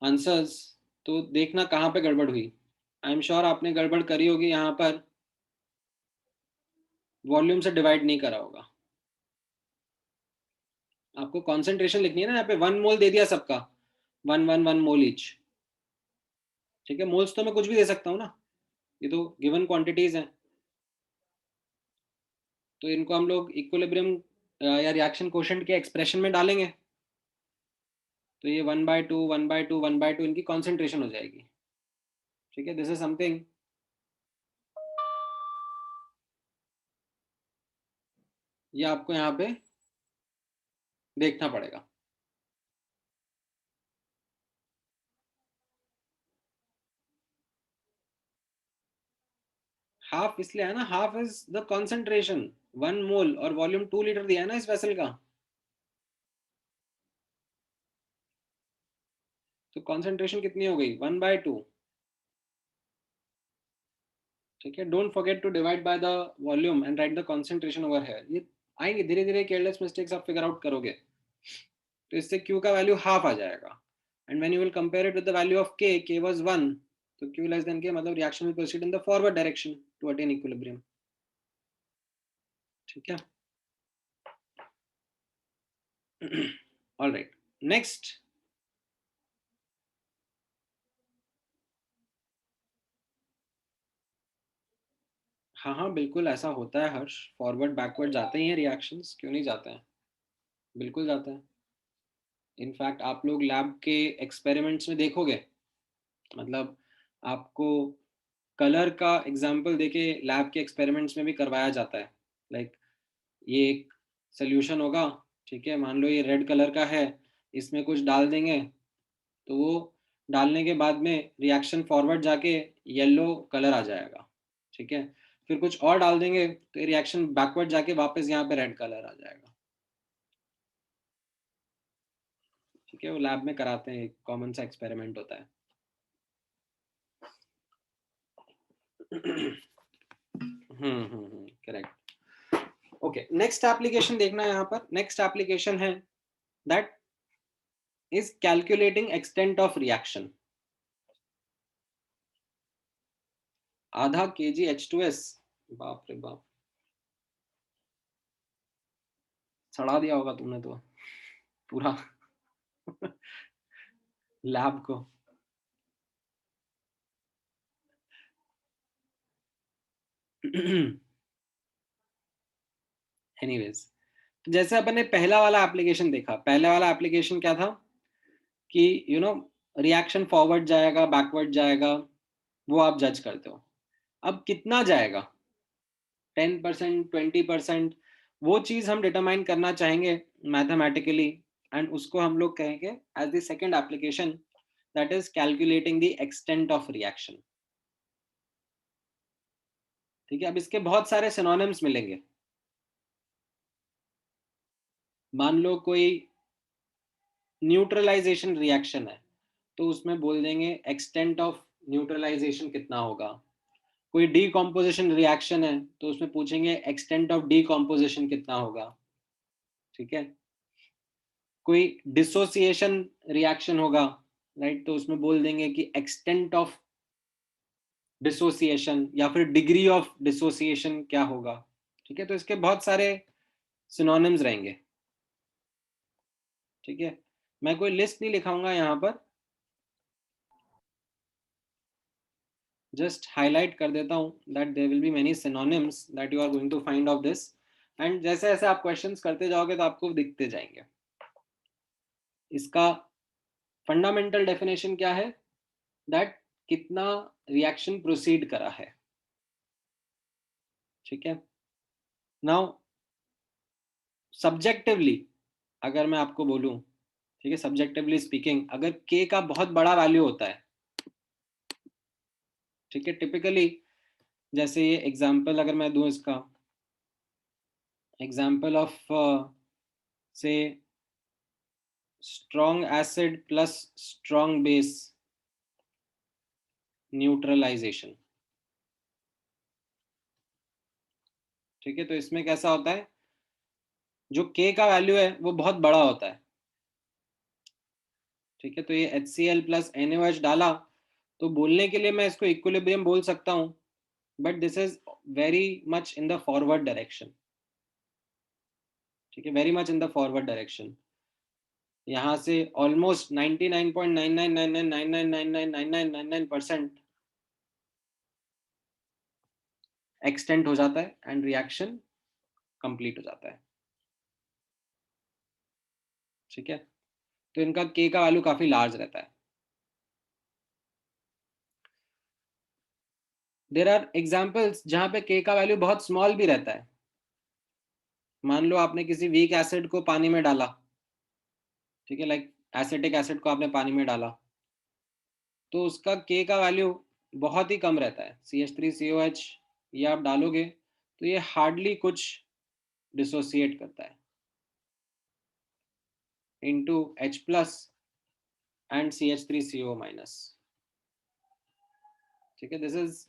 आंसर्स, तो देखना कहाँ पे गड़बड़ हुई। आई एम श्योर आपने गड़बड़ करी होगी, यहाँ पर वॉल्यूम से डिवाइड नहीं करा होगा। आपको कॉन्सेंट्रेशन लिखनी है ना, यहाँ पे 1 मोल दे दिया सबका, 1 मोल ईच। ठीक है, मोल्स तो मैं कुछ भी दे सकता हूँ ना, ये तो गिवन क्वांटिटीज हैं, तो इनको हम लोग इक्विलिब्रियम या रिएक्शन कोशेंट के एक्सप्रेशन में डालेंगे, तो ये 1/2 1/2 1/2 इनकी कॉन्सेंट्रेशन हो जाएगी। ठीक है, दिस इज समथिंग ये आपको यहाँ पे देखना पड़ेगा। हाफ इसलिए है ना, हाफ इज द कॉन्सेंट्रेशन, 1 मोल, और वॉल्यूम 2 लीटर दिया है ना इस वेसल का, तो कॉन्सेंट्रेशन कितनी हो गई? 1/2। ठीक है, don't forget to divide by the volume and write the concentration over here. ये आएंगे धीरे धीरे, केयरलेस मिस्टेक्स आप फिगर आउट करोगे, तो इससे Q का वैल्यू हाफ आ जाएगा, and when you will compare it with the value of K was 1, तो Q लेस देन K मतलब reaction will proceed in the forward direction to attain equilibrium. ठीक है, ऑलराइट, नेक्स्ट। हाँ हाँ बिल्कुल ऐसा होता है हर्ष, फॉरवर्ड बैकवर्ड जाते ही हैं रिएक्शंस, क्यों नहीं जाते हैं, बिल्कुल जाते हैं। इनफैक्ट आप लोग लैब के एक्सपेरिमेंट्स में देखोगे, मतलब आपको कलर का एग्जांपल देके लैब के एक्सपेरिमेंट्स में भी करवाया जाता है। लाइक ये एक सोल्यूशन होगा, ठीक है, मान लो ये रेड कलर का है, इसमें कुछ डाल देंगे, तो वो डालने के बाद में रिएक्शन फॉरवर्ड जाके येलो कलर आ जाएगा। ठीक है, फिर कुछ और डाल देंगे तो ये रिएक्शन बैकवर्ड जाके वापस यहाँ पे रेड कलर आ जाएगा। ठीक है, वो लैब में कराते हैं, एक कॉमन सा एक्सपेरिमेंट होता है। करेक्ट। ओके, नेक्स्ट एप्लीकेशन देखना, यहाँ पर नेक्स्ट एप्लीकेशन है that is calculating extent of reaction. आधा kg H2S, बाप रे बाप, सड़ा दिया होगा तुमने तो पूरा लैब को। एनीवेज, जैसे अपन ने पहला वाला एप्लीकेशन देखा, पहला वाला एप्लीकेशन क्या था कि रिएक्शन फॉरवर्ड जाएगा बैकवर्ड जाएगा, वो आप जज करते हो। अब कितना जाएगा, 10% 20%, वो चीज हम डिटरमाइन करना चाहेंगे मैथमेटिकली, एंड उसको हम लोग कहेंगे as the second application, that is calculating the extent of reaction. ठीक है, अब इसके बहुत सारे सिनोनिम्स मिलेंगे। मान लो कोई न्यूट्रलाइजेशन रिएक्शन है, तो उसमें बोल देंगे एक्सटेंट ऑफ न्यूट्रलाइजेशन कितना होगा। कोई डीकॉम्पोजिशन रिएक्शन है, तो उसमें पूछेंगे एक्सटेंट ऑफ डीकॉम्पोजिशन कितना होगा। ठीक है, कोई डिसोसिएशन रिएक्शन होगा, राइट, तो उसमें बोल देंगे कि एक्सटेंट ऑफ डिसोसिएशन या फिर डिग्री ऑफ डिसोसिएशन क्या होगा। ठीक है, तो इसके बहुत सारे सिनोनिम्स रहेंगे। ठीक है, मैं कोई लिस्ट नहीं लिखाऊंगा यहाँ पर, जस्ट हाईलाइट कर देता हूँ that there will be many synonyms that you are going to find of this, and जैसे जैसे आप क्वेश्चंस करते जाओगे तो आपको दिखते जाएंगे। इसका फंडामेंटल डेफिनेशन क्या है, दैट कितना रिएक्शन प्रोसीड करा है। ठीक है, नाउ सब्जेक्टिवली अगर मैं आपको बोलूं, ठीक है, सब्जेक्टिवली स्पीकिंग अगर k का बहुत बड़ा वैल्यू होता है, ठीक है, टिपिकली जैसे ये एग्जांपल अगर मैं दूं, इसका एग्जांपल ऑफ से strong acid plus strong base neutralization. ठीक है, तो इसमें कैसा होता है, जो k का वैल्यू है वो बहुत बड़ा होता है। ठीक है, तो ये HCl प्लस NaOH डाला, तो बोलने के लिए मैं इसको इक्विलिब्रियम बोल सकता हूं, but this is very much in the forward direction. ठीक है, very much in the forward direction. यहाँ से ऑलमोस्ट 99.999999999999% एक्सटेंड हो जाता है एंड रिएक्शन कंप्लीट हो जाता है। ठीक है, तो इनका k का वैल्यू काफी लार्ज रहता है। देयर आर एग्जांपल्स जहां पे k का वैल्यू बहुत स्मॉल भी रहता है। मान लो आपने किसी वीक एसिड को पानी में डाला, ठीक है, लाइक एसिटिक एसिड को आपने पानी में डाला, तो उसका k का वैल्यू बहुत ही कम रहता है। CH3COH ये आप डालोगे तो ये हार्डली कुछ डिसोसिएट करता है into H plus and CH3CO minus। ठीक है, this is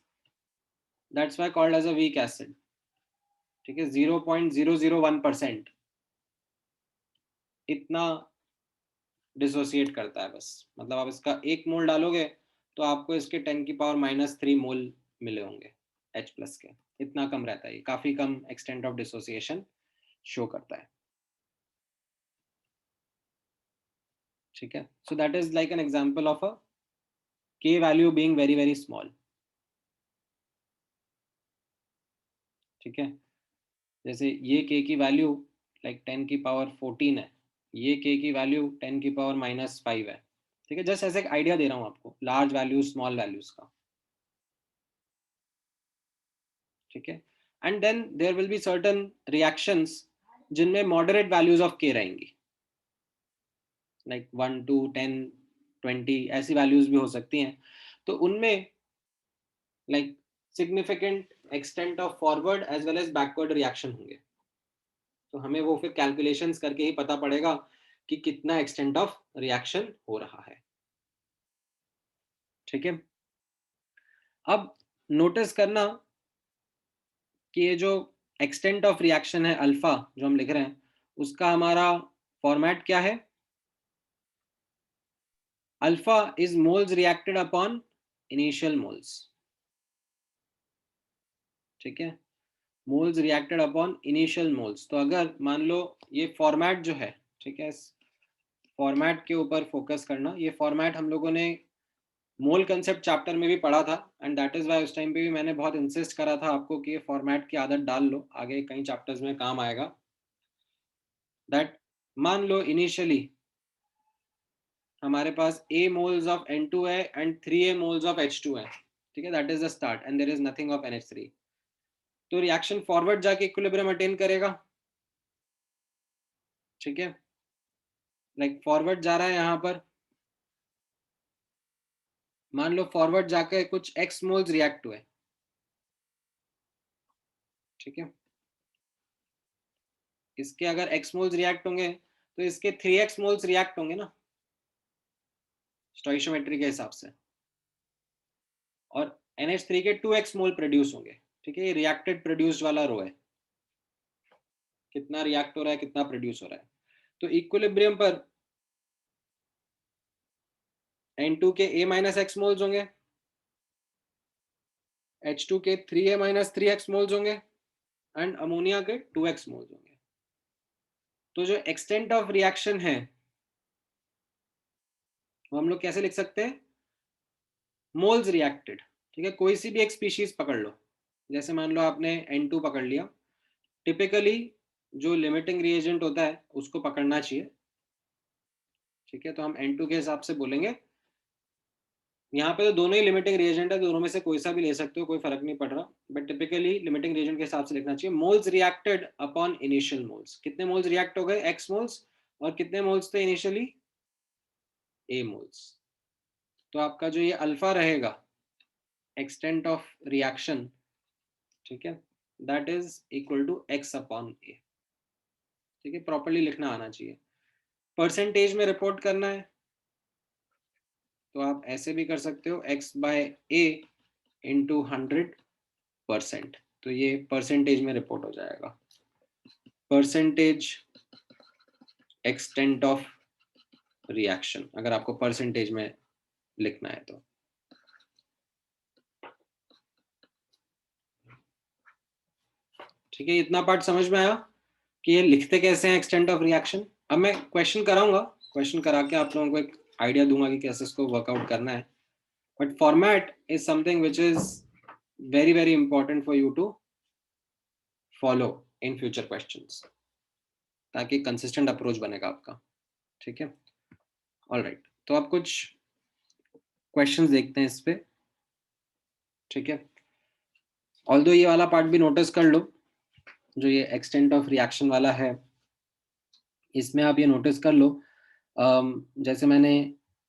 that's why called as a weak acid. ठीक है, 0.001% इतना डिसोसिएट करता है बस। मतलब आप इसका 1 मोल डालोगे तो आपको इसके 10⁻³ मोल मिले होंगे H प्लस के। इतना कम रहता है, ये काफी कम एक्सटेंट ऑफ डिसोसिएशन शो करता है। ठीक है, so that is like an example of a k value being very very small. ठीक है, जैसे ये k की वैल्यू लाइक 10⁻14 है, ये k की वैल्यू 10⁻⁻5 है। ठीक है, जस्ट ऐसे एक आइडिया दे रहा हूं आपको लार्ज वैल्यूज स्मॉल वैल्यूज का। ठीक है, and then there will be certain reactions जिनमें मॉडरेट वैल्यूज ऑफ k रहेंगी, लाइक 1 2 10 20 ऐसी वैल्यूज भी हो सकती हैं। तो उनमें like significant extent of forward as well as backward reaction होंगे। तो हमें वो फिर कैलकुलेशंस करके ही पता पड़ेगा कि कितना एक्सटेंट ऑफ रिएक्शन हो रहा है। ठीक है, अब नोटिस करना कि ये जो एक्सटेंट ऑफ रिएक्शन है अल्फा जो हम लिख रहे हैं, उसका हमारा फॉर्मेट क्या है। Alpha is moles reacted upon initial moles. ठीक है, moles reacted upon initial moles. तो अगर मान लो ये फॉर्मेट जो है, ठीक है, फॉर्मेट के ऊपर फोकस करना। ये फॉर्मेट हम लोगों ने मोल कंसेप्ट चैप्टर में भी पढ़ा था, एंड दैट इज वाई उस टाइम पे भी मैंने बहुत इंसिस्ट करा था आपको कि ये फॉर्मेट की आदत डाल लो, आगे कई चैप्टर्स में काम आएगा। दैट मान लो इनिशियली हमारे पास A मोल्स ऑफ N2 है and 3A moles of H2 है। ठीक है, that is the start and there is nothing of NH3। तो रिएक्शन फॉरवर्ड जाके इक्विलिब्रियम अटेन करेगा। ठीक है, लाइक फॉरवर्ड जा रहा है यहाँ पर, मान लो फॉरवर्ड जाकर कुछ X मोल्स रिएक्ट हुए। ठीक है, इसके अगर X मोल्स रिएक्ट होंगे तो इसके 3X मोल्स रिएक्ट होंगे ना स्टोइशियोमेट्री के हिसाब से, और NH3 के 2X मोल प्रोड्यूस होंगे। ठीक है, ये रिएक्टेड प्रोड्यूस्ड वाला रो है, कितना रिएक्ट हो रहा है कितना प्रोड्यूस हो रहा है। तो इक्विलिब्रियम पर N2 के A-X मोल्स होंगे, H2 के 3A-3X मोल्स होंगे एंड अमोनिया के 2X मोल्स होंगे। तो जो एक्सटेंट ऑफ रिएक्शन है वो हम लोग कैसे लिख सकते हैं, मोल्स रिएक्टेड। ठीक है, कोई सी भी एक स्पीशीज पकड़ लो, जैसे मान लो आपने N2 पकड़ लिया, टिपिकली जो लिमिटिंग रिएजेंट होता है उसको पकड़ना चाहिए। ठीक है, तो हम N2 के हिसाब से बोलेंगे। यहाँ पे तो दोनों ही लिमिटिंग रिएजेंट है, दोनों में से कोई सा भी ले सकते हो, कोई फर्क नहीं पड़ रहा, बट टिपिकली लिमिटिंग रिएजेंट के हिसाब से लिखना चाहिए। Moles reacted upon initial moles, कितने मोल्स रिएक्ट हो गए, X मोल्स, और कितने मोल्स थे इनिशियली, A moles. तो आपका जो ये अल्फा रहेगा, एक्सटेंट ऑफ रिएक्शन, ठीक है, that is equal to x upon a. ठीक है, प्रॉपर्ली लिखना आना चाहिए. परसेंटेज में रिपोर्ट करना है तो आप ऐसे भी कर सकते हो, x बाय a इंटू 100%. तो ये परसेंटेज में रिपोर्ट हो जाएगा, परसेंटेज एक्सटेंट ऑफ रिएक्शन, अगर आपको परसेंटेज में लिखना है तो. ठीक है, इतना पार्ट समझ में आया कि ये लिखते कैसे हैं एक्सटेंट ऑफ रिएक्शन. अब मैं क्वेश्चन कराऊंगा, क्वेश्चन करा के आप लोगों को एक आइडिया दूंगा कि कैसे इसको वर्कआउट करना है. But format is something which is very very important for you to follow in future questions, ताकि कंसिस्टेंट अप्रोच बनेगा आपका. ठीक है, ऑलराइट. तो आप कुछ क्वेश्चंस देखते हैं इस पे. ठीक है, ऑल्दो ये वाला पार्ट भी नोटिस कर लो, जो ये एक्सटेंट ऑफ रिएक्शन वाला है, इसमें आप ये नोटिस कर लो. जैसे मैंने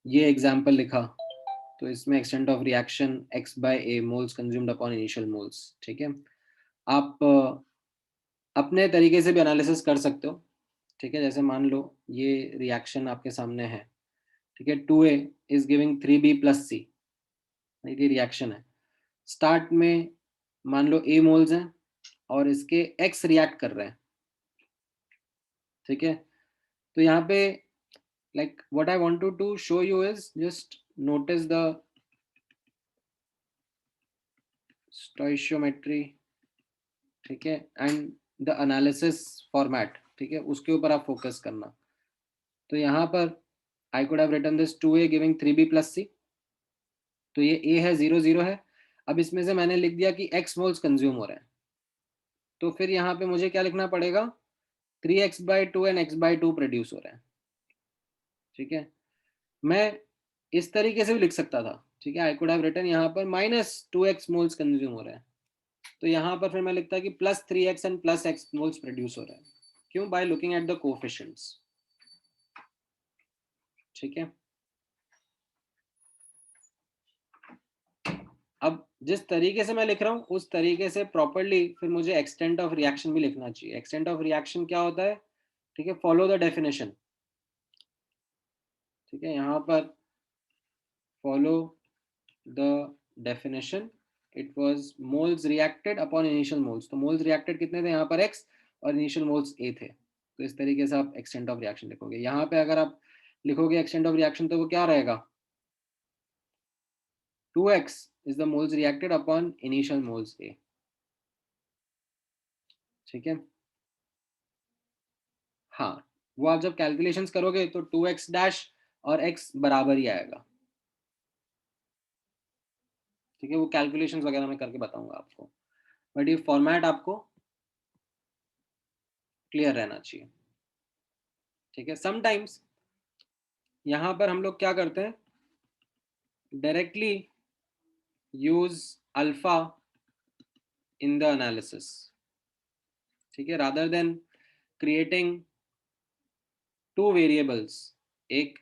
ये एग्जांपल लिखा, तो इसमें extent of reaction x by a moles consumed upon initial moles. ठीक है, आप अपने तरीके से भी एनालिसिस कर सकते हो. ठीक है, जैसे मान लो ये रिएक्शन आपके सामने है. ठीक है, 2a is giving 3b plus c. ये रिएक्शन है. स्टार्ट में मान लो a मोल्स हैं और इसके x रिएक्ट कर रहे हैं. ठीक है, तो यहाँ पे like what I wanted to show you is just notice the stoichiometry. ठीक है, एंड द एनालिसिस फॉर्मेट. ठीक है, उसके ऊपर आप फोकस करना. तो यहाँ पर I could have written this 2a giving 3b plus c. तो ये a है, 0 0 है. अब इसमें से मैंने लिख दिया कि x मोल्स कंज्यूम हो रहे हैं. तो फिर यहाँ पे मुझे क्या लिखना पड़ेगा, 3x by 2 and x by 2 produce हो रहे हैं. ठीक है, मैं इस तरीके से भी लिख सकता था. ठीक है, आई कुड हैव रिटन यहाँ पर -2x मोल्स कंज्यूम हो रहे हैं. तो यहाँ पर फिर मैं लिखता कि +3x and +x moles produce हो रहे हैं. क्यों? By looking at the coefficients. ठीक है, अब जिस तरीके से मैं लिख रहा हूँ उस तरीके से प्रॉपरली फिर मुझे एक्सटेंट ऑफ रिएक्शन भी लिखना चाहिए. एक्सटेंट ऑफ रिएक्शन क्या होता है? ठीक है, फॉलो द डेफिनेशन. ठीक है, यहाँ पर follow the definition. It was moles reacted upon initial moles. तो मोल्स रिएक्टेड कितने थे यहाँ पर? x, और इनिशियल मोल्स a थे. तो इस तरीके से आप एक्सटेंट ऑफ रिएक्शन लिखोगे. यहाँ पे अगर आप लिखोगे एक्सटेंट ऑफ रिएक्शन तो वो क्या रहेगा? 2x is the moles reacted upon initial moles A. ठीक है, हाँ, वो आप जब कैलकुलेशंस करोगे तो 2x डैश और x बराबर ही आएगा. ठीक है, वो कैलकुलेशंस वगैरह मैं करके बताऊंगा आपको, बट ये फॉर्मेट आपको क्लियर रहना चाहिए. ठीक है, समटाइम्स यहाँ पर हम लोग क्या करते हैं, directly use alpha in the analysis. ठीक है, rather then creating two variables, एक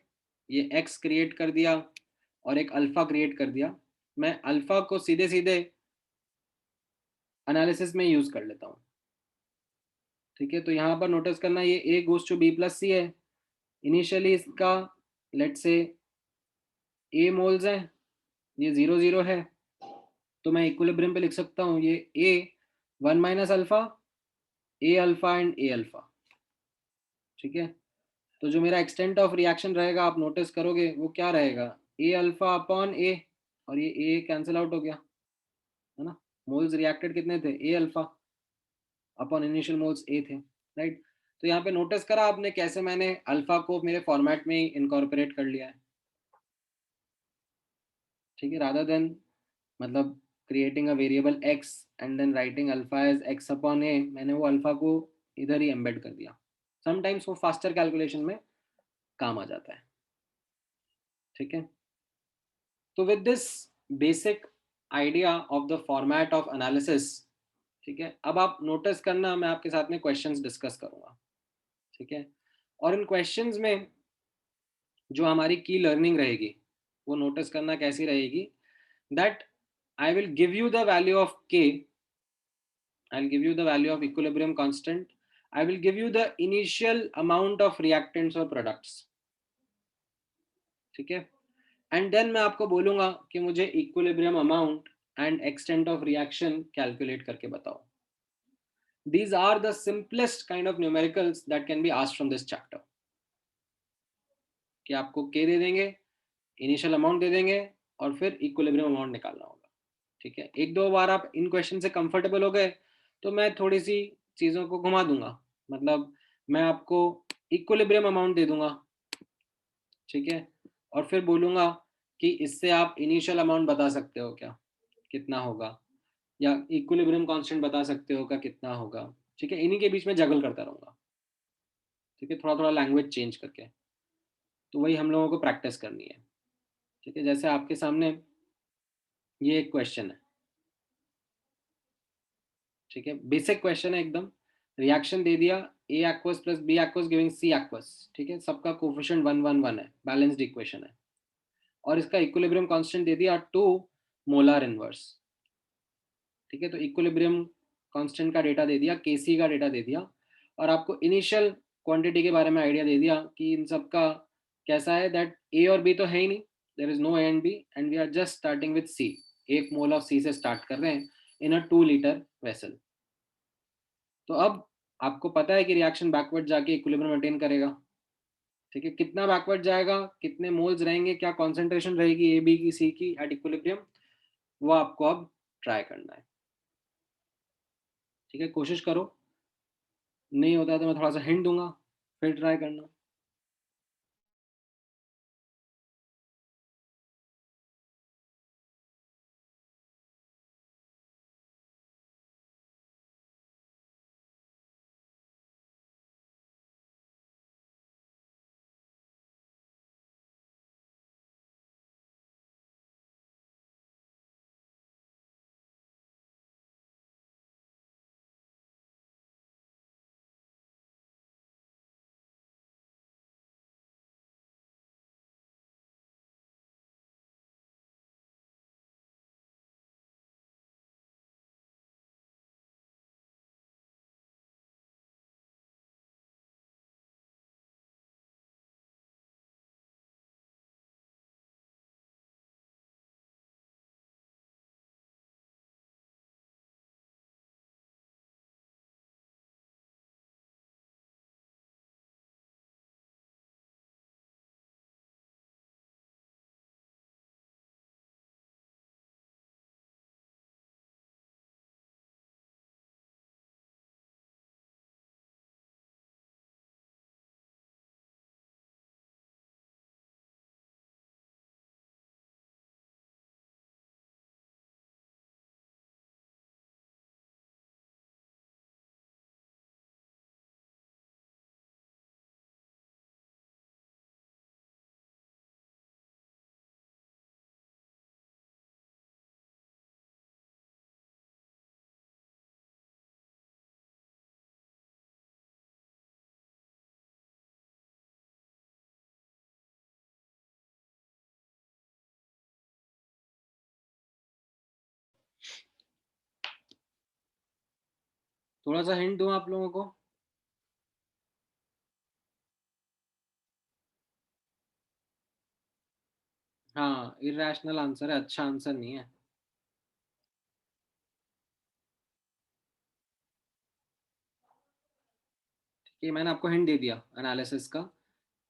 ये x क्रिएट कर दिया और एक अल्फा क्रिएट कर दिया, मैं अल्फा को सीधे सीधे एनालिसिस में यूज कर लेता हूँ. ठीक है, तो यहाँ पर नोटिस करना, ये a goes to b plus C है. इनिशियली इसका लेट से a मोल्स है, ये 0 0 है. तो मैं इक्विलिब्रियम पे लिख सकता हूँ ये a 1 minus alpha, a alpha and a alpha. ठीक है, तो जो मेरा एक्सटेंट ऑफ रिएक्शन रहेगा आप नोटिस करोगे वो क्या रहेगा, a अल्फा अपॉन a, और ये a कैंसिल आउट हो गया है ना. मोल्स रिएक्टेड कितने थे? a alpha upon initial moles a थे, राइट. तो यहाँ पे नोटिस करा आपने कैसे मैंने अल्फा को मेरे फॉर्मेट में इनकॉर्पोरेट कर लिया है. ठीक है, रादर देन मतलब creating a variable x and then writing alpha as x upon a, मैंने वो अल्फा को इधर ही एम्बेड कर दिया. समटाइम्स वो फास्टर कैलकुलेशन में काम आ जाता है. ठीक है, तो with this basic idea of the format of analysis, ठीक है, अब आप नोटिस करना, मैं आपके साथ में क्वेश्चंस डिस्कस करूंगा. ठीक है, और इन क्वेश्चंस में जो हमारी की लर्निंग रहेगी वो नोटिस करना कैसी रहेगी, that I will give you the value of K, I will give you the value of equilibrium constant, I will give you the initial amount of reactants और प्रोडक्ट्स, ठीक है, एंड देन मैं आपको बोलूंगा कि मुझे equilibrium amount and extent of reaction calculate करके बताओ. These are the simplest kind of numericals that can be asked from this chapter. कि आपको k दे देंगे, इनिशियल अमाउंट दे देंगे और फिर इक्विलिब्रियम अमाउंट निकालना होगा, ठीक है. एक दो बार आप इन क्वेश्चन से कंफर्टेबल हो गए तो मैं थोड़ी सी चीज़ों को घुमा दूंगा, मतलब मैं आपको इक्विलिब्रियम अमाउंट दे दूंगा, ठीक है, और फिर बोलूंगा कि इससे आप इनिशियल अमाउंट बता सकते हो क्या, कितना होगा, या इक्विलिब्रियम कांस्टेंट बता सकते हो क्या कितना होगा, ठीक है. इन्हीं के बीच में जगल करता रहूंगा, ठीक है, थोड़ा थोड़ा लैंग्वेज चेंज करके. तो वही हम लोगों को प्रैक्टिस करनी है, ठीक है. जैसे आपके सामने ये एक क्वेश्चन है, ठीक है, बेसिक क्वेश्चन है एकदम. रिएक्शन दे दिया A aqueous plus B aqueous giving C aqueous, ठीक है, सबका कोफिशिएंट 1 1 1 है, बैलेंस्ड इक्वेशन है, और इसका इक्विलिब्रियम कांस्टेंट दे दिया 2 मोलर इनवर्स, ठीक है. तो इक्विलिब्रियम कांस्टेंट का डेटा दे दिया, केसी का डेटा दे दिया, और आपको इनिशियल क्वांटिटी के बारे में आइडिया दे दिया कि इन सब का कैसा है, दैट ए और बी तो है ही नहीं, there is no A and B, and we are just starting with C. 1 mole of C से स्टार्ट कर रहे हैं इन अ 2 लीटर वेसल. तो अब आपको पता है कि रिएक्शन बैकवर्ड जाके इक्विलिब्रियम मेंटेन करेगा, ठीक है. कितना बैकवर्ड जाएगा, कितने मोल्स रहेंगे, क्या कॉन्सेंट्रेशन रहेगी ए बी की सी की एट इक्विलिब्रियम, वो आपको अब ट्राई करना है, ठीक है. कोशिश करो, नहीं होता तो मैं थोड़ा सा हिंट दूंगा, फिर ट्राई करना. थोड़ा सा हिंट दूं आप लोगों को. हाँ, इरेशनल आंसर है, अच्छा आंसर नहीं है. ठीक है, मैंने आपको हिंट दे दिया एनालिसिस का.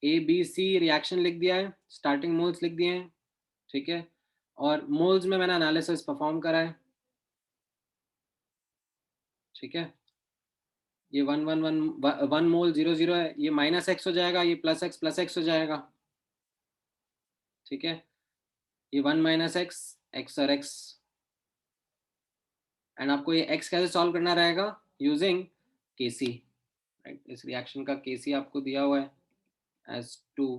ए बी सी रिएक्शन लिख दिया है, स्टार्टिंग मोल्स लिख दिए हैं, ठीक है, और मोल्स में मैंने एनालिसिस परफॉर्म करा है, ठीक है. ये 1 1 1 1 मोल 0 0 है, ये -x हो जाएगा, ये +x हो जाएगा, ठीक है. ये 1 - x, x और x, एंड आपको ये x कैसे सॉल्व करना रहेगा, यूजिंग केसी, राइट. इस रिएक्शन का केसी आपको दिया हुआ है एज 2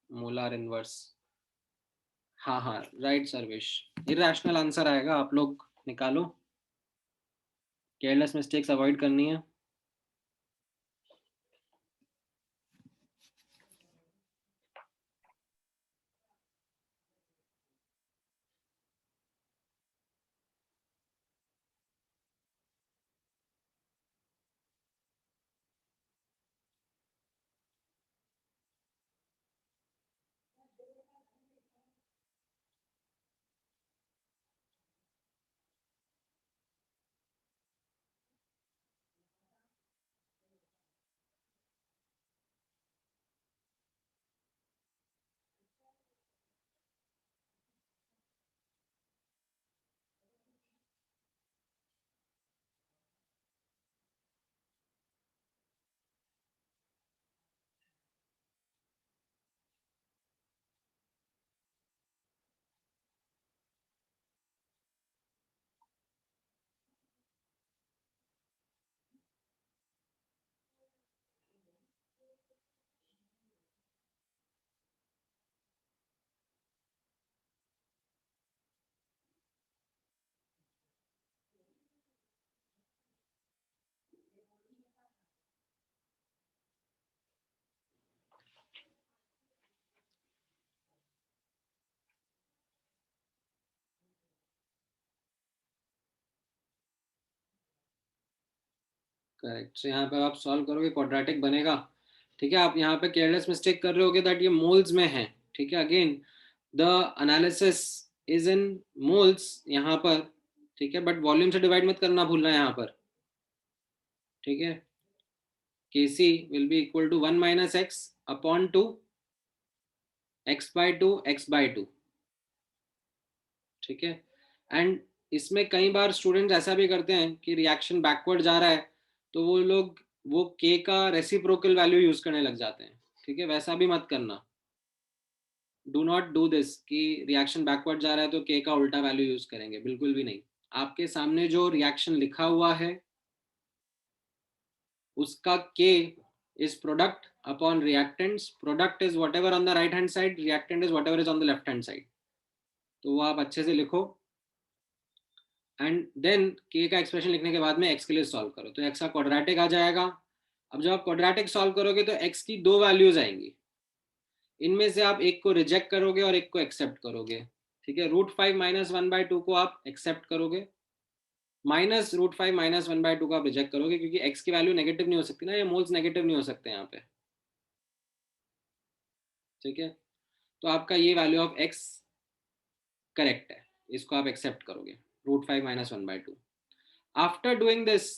मोलर इनवर्स. हाँ हाँ, राइट सर्वेश, इरेशनल आंसर आएगा, आप लोग निकालो. केयरलेस मिस्टेक्स अवॉइड करनी है. करेक्ट। सो यहाँ पे आप सॉल्व करोगे, क्वाड्रेटिक बनेगा। ठीक है, आप यहाँ पे केयरलेस मिस्टेक कर रहे होगे दैट ये मोल्स में है। ठीक है, again the analysis is in moles यहाँ पर। ठीक है, बट वॉल्यूम से डिवाइड मत करना भूलना यहाँ पर। ठीक है, Kc will be equal to 1 minus x upon 2 x by 2 x by 2। ठीक है, एंड इसमें कई बार स्टूडेंट्स ऐसा भी करते हैं कि रिएक्शन बैकवर्ड जा रहा है तो वो लोग वो k का रेसिप्रोकल वैल्यू यूज करने लग जाते हैं। ठीक है, वैसा भी मत करना। डू नॉट डू दिस कि रिएक्शन बैकवर्ड जा रहा है तो k का उल्टा वैल्यू यूज करेंगे, बिल्कुल भी नहीं। आपके सामने जो रिएक्शन लिखा हुआ है उसका k is product upon reactants। product is whatever on the right hand side, reactant is whatever is on the left hand side। तो वो आप अच्छे से लिखो एंड देन k का एक्सप्रेशन लिखने के बाद में x के लिए सॉल्व करो तो x का क्वाड्रेटिक आ जाएगा। अब जब आप क्वाड्रेटिक सॉल्व करोगे तो x की दो वैल्यूज आएंगी, इनमें से आप एक को रिजेक्ट करोगे और एक को एक्सेप्ट करोगे। ठीक है, √5 माइनस 1/2 को आप एक्सेप्ट करोगे, माइनस √5 माइनस 1/2 को आप रिजेक्ट करोगे, क्योंकि x की वैल्यू नेगेटिव नहीं हो सकती ना, ये मोल्स नेगेटिव नहीं हो सकते यहाँ पे। ठीक है, तो आपका ये वैल्यू ऑफ x करेक्ट है, इसको आप एक्सेप्ट करोगे, √5 माइनस 1/2। आफ्टर डूइंग दिस,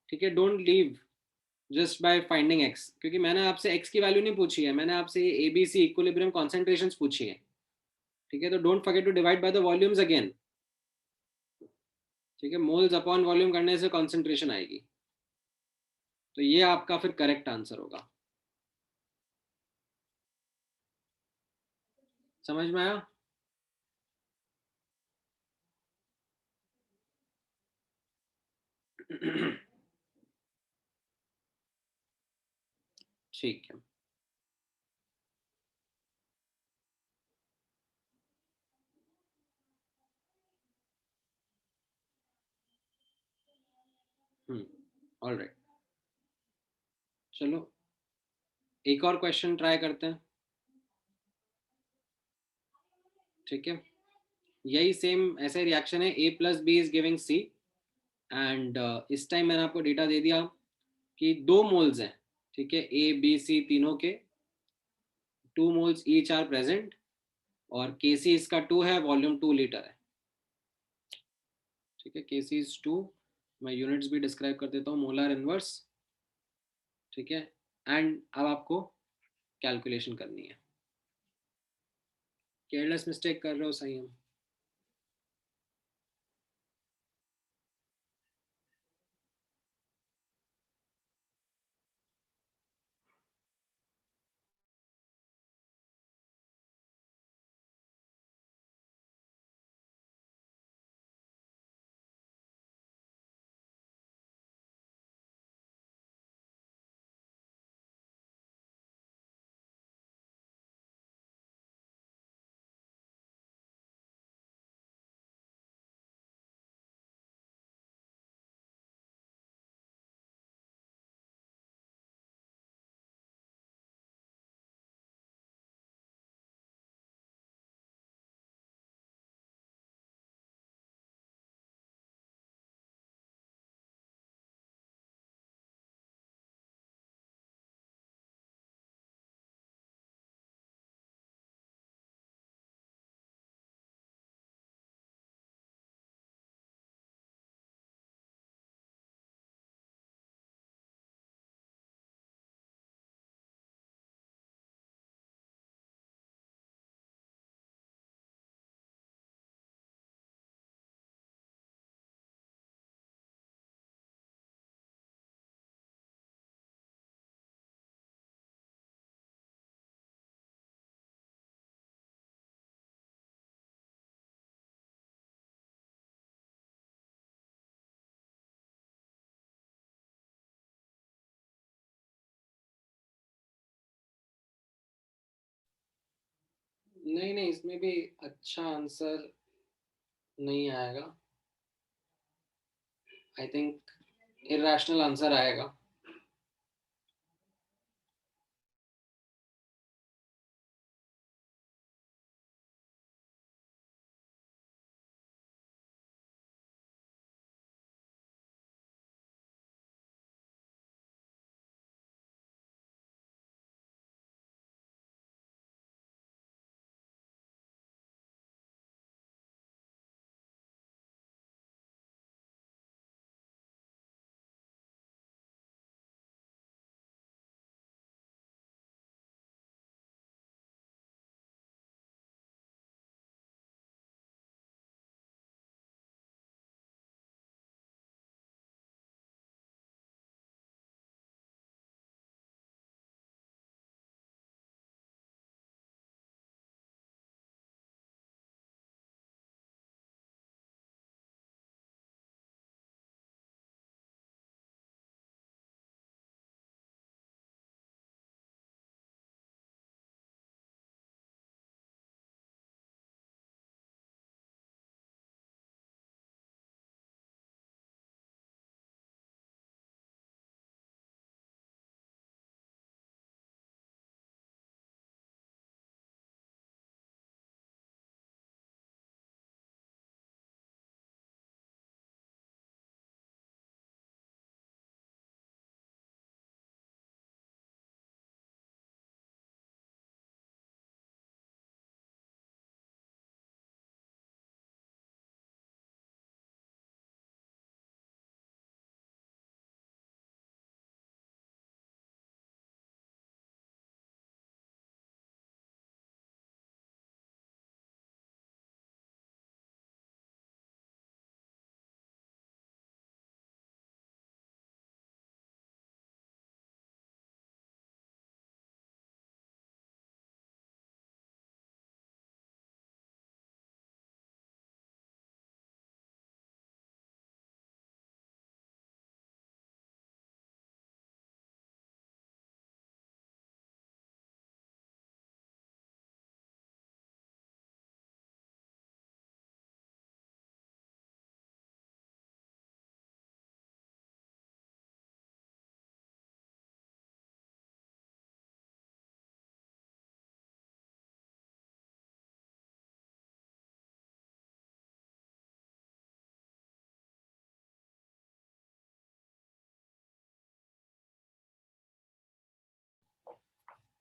ठीक है, don't leave just by finding x, क्योंकि मैंने आपसे x की वैल्यू नहीं पूछी है, मैंने आपसे ये ABC इक्विलिब्रियम कॉन्सेंट्रेशंस पूछी है। ठीक है, तो don't forget to divide by the volumes again. ठीक है, मोल्स अपॉन वॉल्यूम करने से कॉन्सेंट्रेशन आएगी, तो ये आपका फिर करेक्ट आंसर होगा। समझ में आया? ठीक है, ऑल राइट। चलो एक और क्वेश्चन ट्राई करते हैं। ठीक है, यही सेम ऐसे रिएक्शन है, A plus B is giving C and इस टाइम मैंने आपको डेटा दे दिया कि 2 मोल्स हैं। ठीक है, A B C तीनों के 2 मोल्स ईच आर प्रेजेंट और Kc इसका 2 है, वॉल्यूम 2 लीटर है। ठीक है, Kc इज 2, मैं यूनिट्स भी डिस्क्राइब कर देता हूँ, मोलर इनवर्स। ठीक है, एंड अब आपको कैलकुलेशन करनी है। केयरलेस मिस्टेक कर रहे हो, सही हम। नहीं नहीं, इसमें भी अच्छा आंसर नहीं आएगा, आई थिंक इरेशनल आंसर आएगा।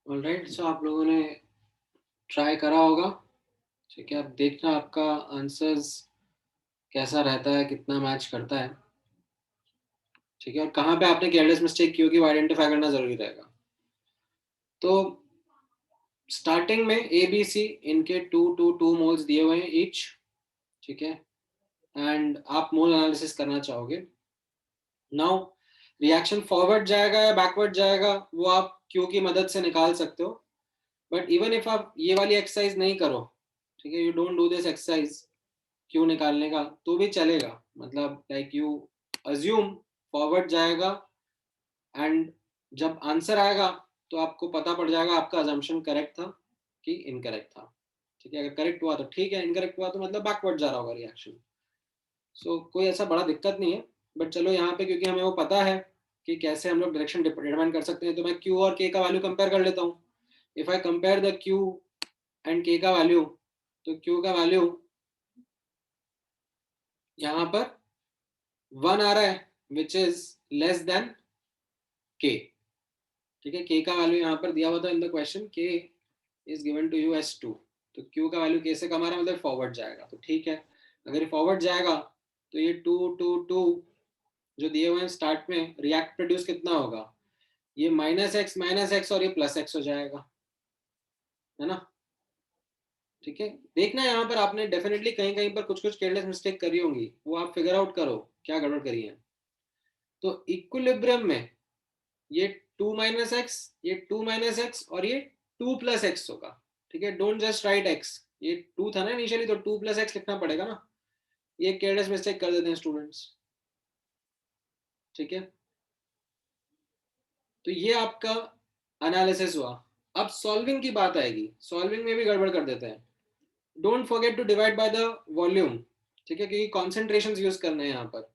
ऑलराइट, सो आप लोगों ने ट्राई करा होगा, ठीक है। अब देखना आपका आंसर्स कैसा रहता है, कितना मैच करता है, ठीक है। और कहाँ पे आपने केयरलेस मिस्टेक की होगी वो आइडेंटिफाई करना जरूरी रहेगा। तो स्टार्टिंग में ए बी सी इनके 2 मोल्स दिए हुए हैं ईच, ठीक है। एंड आप मोल एनालिसिस करना चाहोगे। नाउ रिएक्शन फॉरवर्ड जाएगा या बैकवर्ड जाएगा वो आप क्यू की मदद से निकाल सकते हो। बट इवन इफ आप ये वाली एक्सरसाइज नहीं करो, ठीक है, you don't do this exercise Q निकालने का, तो भी चलेगा। मतलब लाइक यू अज्यूम फॉरवर्ड जाएगा एंड जब आंसर आएगा तो आपको पता पड़ जाएगा आपका अजम्पशन करेक्ट था कि इनकरेक्ट था, ठीक है। अगर करेक्ट हुआ तो ठीक है, इनकरेक्ट हुआ तो मतलब बैकवर्ड जा रहा होगा रिएक्शन। सो कोई ऐसा बड़ा दिक्कत नहीं है। बट चलो यहाँ पे क्योंकि हमें वो पता है कि कैसे हम लोग डायरेक्शन डिटरमाइन कर सकते हैं, तो मैं क्यू और के का वैल्यू कंपेयर कर लेता हूँ। If I compare the Q and के का वैल्यू, तो क्यू का वैल्यू यहाँ पर 1 आ रहा है विच इज लेस देन के, ठीक है। के का वैल्यू यहाँ पर दिया हुआ था in the question, K is given to you as 2। तो क्यू का वैल्यू के से कम आ रहा है, मतलब फॉरवर्ड जाएगा, तो ठीक है। अगर फॉरवर्ड जाएगा तो ये 2 जो दिए हुए हैं स्टार्ट में, रिएक्ट प्रोड्यूस कितना होगा, ये -x और ये +x हो जाएगा, है ना, ठीक है। देखना यहाँ पर आपने डेफिनेटली कहीं कहीं पर कुछ कुछ केयरलेस मिस्टेक करी होंगी, वो आप फिगर आउट करो क्या गड़बड़ करी है। तो इक्विलिब्रियम में ये 2 - x, ये 2 - x और ये 2 + x होगा, ठीक है। डोंट जस्ट राइट x, ये 2 था ना इनिशियली, तो 2 + x लिखना पड़ेगा ना। ये केयरलेस मिस्टेक कर देते हैं स्टूडेंट्स, ठीक है। तो ये आपका एनालिसिस हुआ। अब सॉल्विंग की बात आएगी, सॉल्विंग में भी गड़बड़ कर देते हैं। Don't forget to divide by the volume, ठीक है, क्योंकि कॉन्सेंट्रेशन यूज करने हैं यहाँ पर,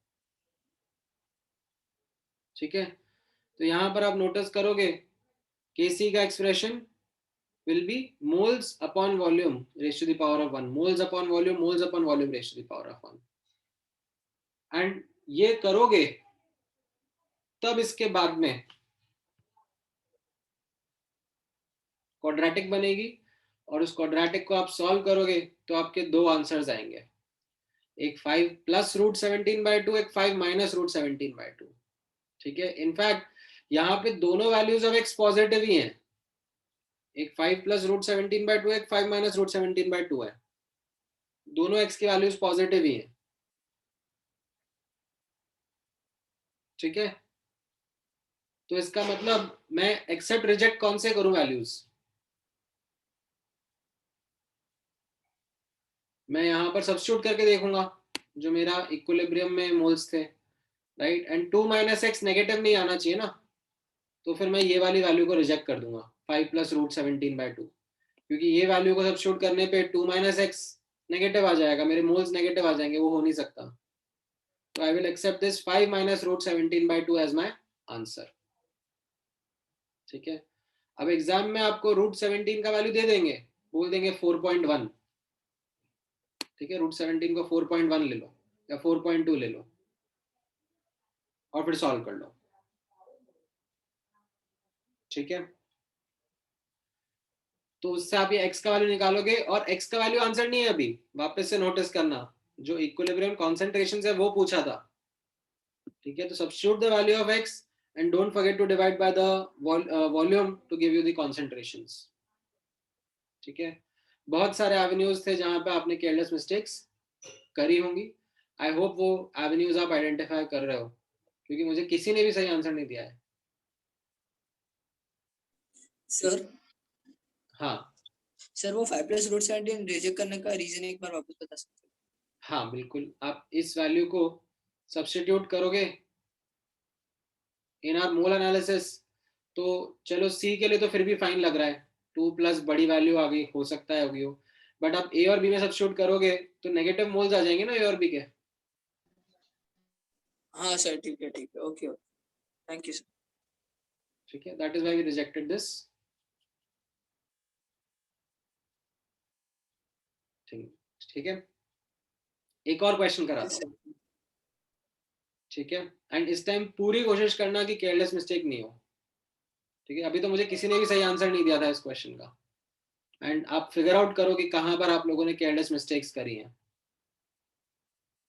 ठीक है। तो यहाँ पर आप नोटिस करोगे केसी का expression will be moles upon volume raised to the power of 1, moles upon volume, moles upon volume raised to the power of 1। And ये करोगे तब इसके बाद में क्वाड्रेटिक बनेगी, और उस क्वाड्रेटिक को आप सॉल्व करोगे तो आपके दो आंसर्स आएंगे, एक 5 +√17/2, एक 5 - √17/2, ठीक है। इनफैक्ट यहाँ पे दोनों वैल्यूज ऑफ एक्स पॉजिटिव ही हैं, एक 5 +√17/2, एक 5 - √17/2 है, दोनों एक्स की वैल्यूज पॉजिटिव ही हैं, ठीक है। तो इसका मतलब मैं एक्सेप्ट रिजेक्ट कौन से करूं वैल्यूज, मैं यहां पर सब्स्टिट्यूट करके देखूंगा जो मेरा इक्विलिब्रियम में मोल्स थे, राइट। एंड 2 - x नेगेटिव नहीं आना चाहिए ना, तो फिर मैं ये वाली वैल्यू को रिजेक्ट कर दूंगा 5 +√17/2, क्योंकि ये वैल्यू को सब्स्टिट्यूट करने पे 2 - x नेगेटिव आ जाएगा, मेरे मोल्स नेगेटिव आ जाएंगे, वो हो नहीं सकता। तो I will accept this 5 - √17/2 as my answer, ठीक है। अब एग्जाम में आपको √17 का वैल्यू दे देंगे, बोल देंगे 4.1, ठीक है। √17 को 4.1 ले लो या 4.2 ले लो और फिर सॉल्व कर लो, ठीक है। तो उससे आप ये x का वैल्यू निकालोगे, और x का वैल्यू आंसर नहीं है अभी, वापस से नोटिस करना, जो इक्विलिब्रियम कॉन्सेंट्रेशन है वो पूछा था, ठीक है। तो substitute the value of x and don't forget to divide by the volume to give you the concentrations, ठीक है। बहुत सारे एवेन्यूज थे जहां पे आपने केयरलेस मिस्टेक्स करी होंगी। आई होप वो एवेन्यूज आप आइडेंटिफाई कर रहे हो, क्योंकि मुझे किसी ने भी सही आंसर नहीं दिया है, सर। हाँ सर वो 5 + √17 रिजेक्ट करने का रीजन एक बार वापस बता सकते हैं? हाँ बिल्कुल, आप इस वैल्यू को सब्स्टिट्यूट करोगे इन आर मोल एनालिसिस, तो चलो सी के लिए तो फिर भी फाइन लग रहा है, 2 बड़ी वैल्यू आ गई, हो सकता है होगी हो। बट आप ए और बी में सब्स्टिट्यूट करोगे तो नेगेटिव मोल्स आ जाएंगे ना ए और बी के। हाँ सर, ठीक है ओके थैंक यू सर। ठीक है, that is why we rejected this thing, ठीक है। एक और क्वेश्चन कराता हूँ, ठीक है। एंड इस टाइम पूरी कोशिश करना कि केयरलेस मिस्टेक नहीं हो, ठीक है, अभी तो मुझे किसी ने भी सही आंसर नहीं दिया था इस क्वेश्चन का, एंड आप फिगर आउट करो कि कहां पर आप लोगों ने केयरलेस मिस्टेक्स करी हैं।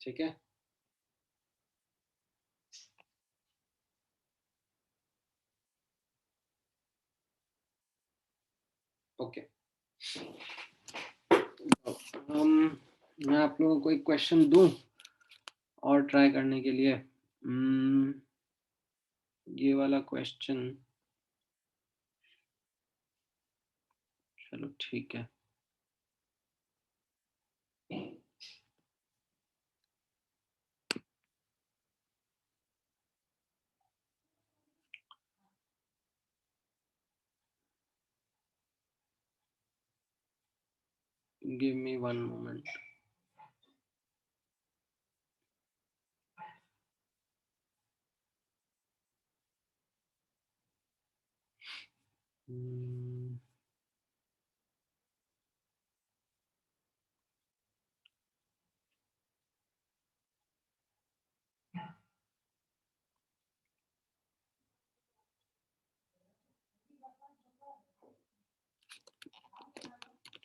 ठीक है, ओके। मैं आप लोगों को एक क्वेश्चन दूं और ट्राई करने के लिए। ये वाला क्वेश्चन, चलो ठीक है। Give me one moment.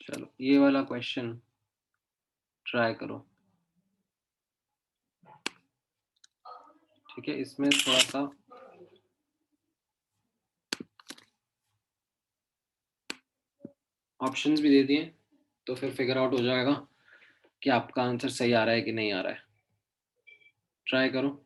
चलो ये वाला क्वेश्चन ट्राई करो। ठीक है, इसमें थोड़ा सा ऑप्शंस भी दे दिए, तो फिर फिगर आउट हो जाएगा कि आपका आंसर सही आ रहा है कि नहीं आ रहा है। ट्राई करो।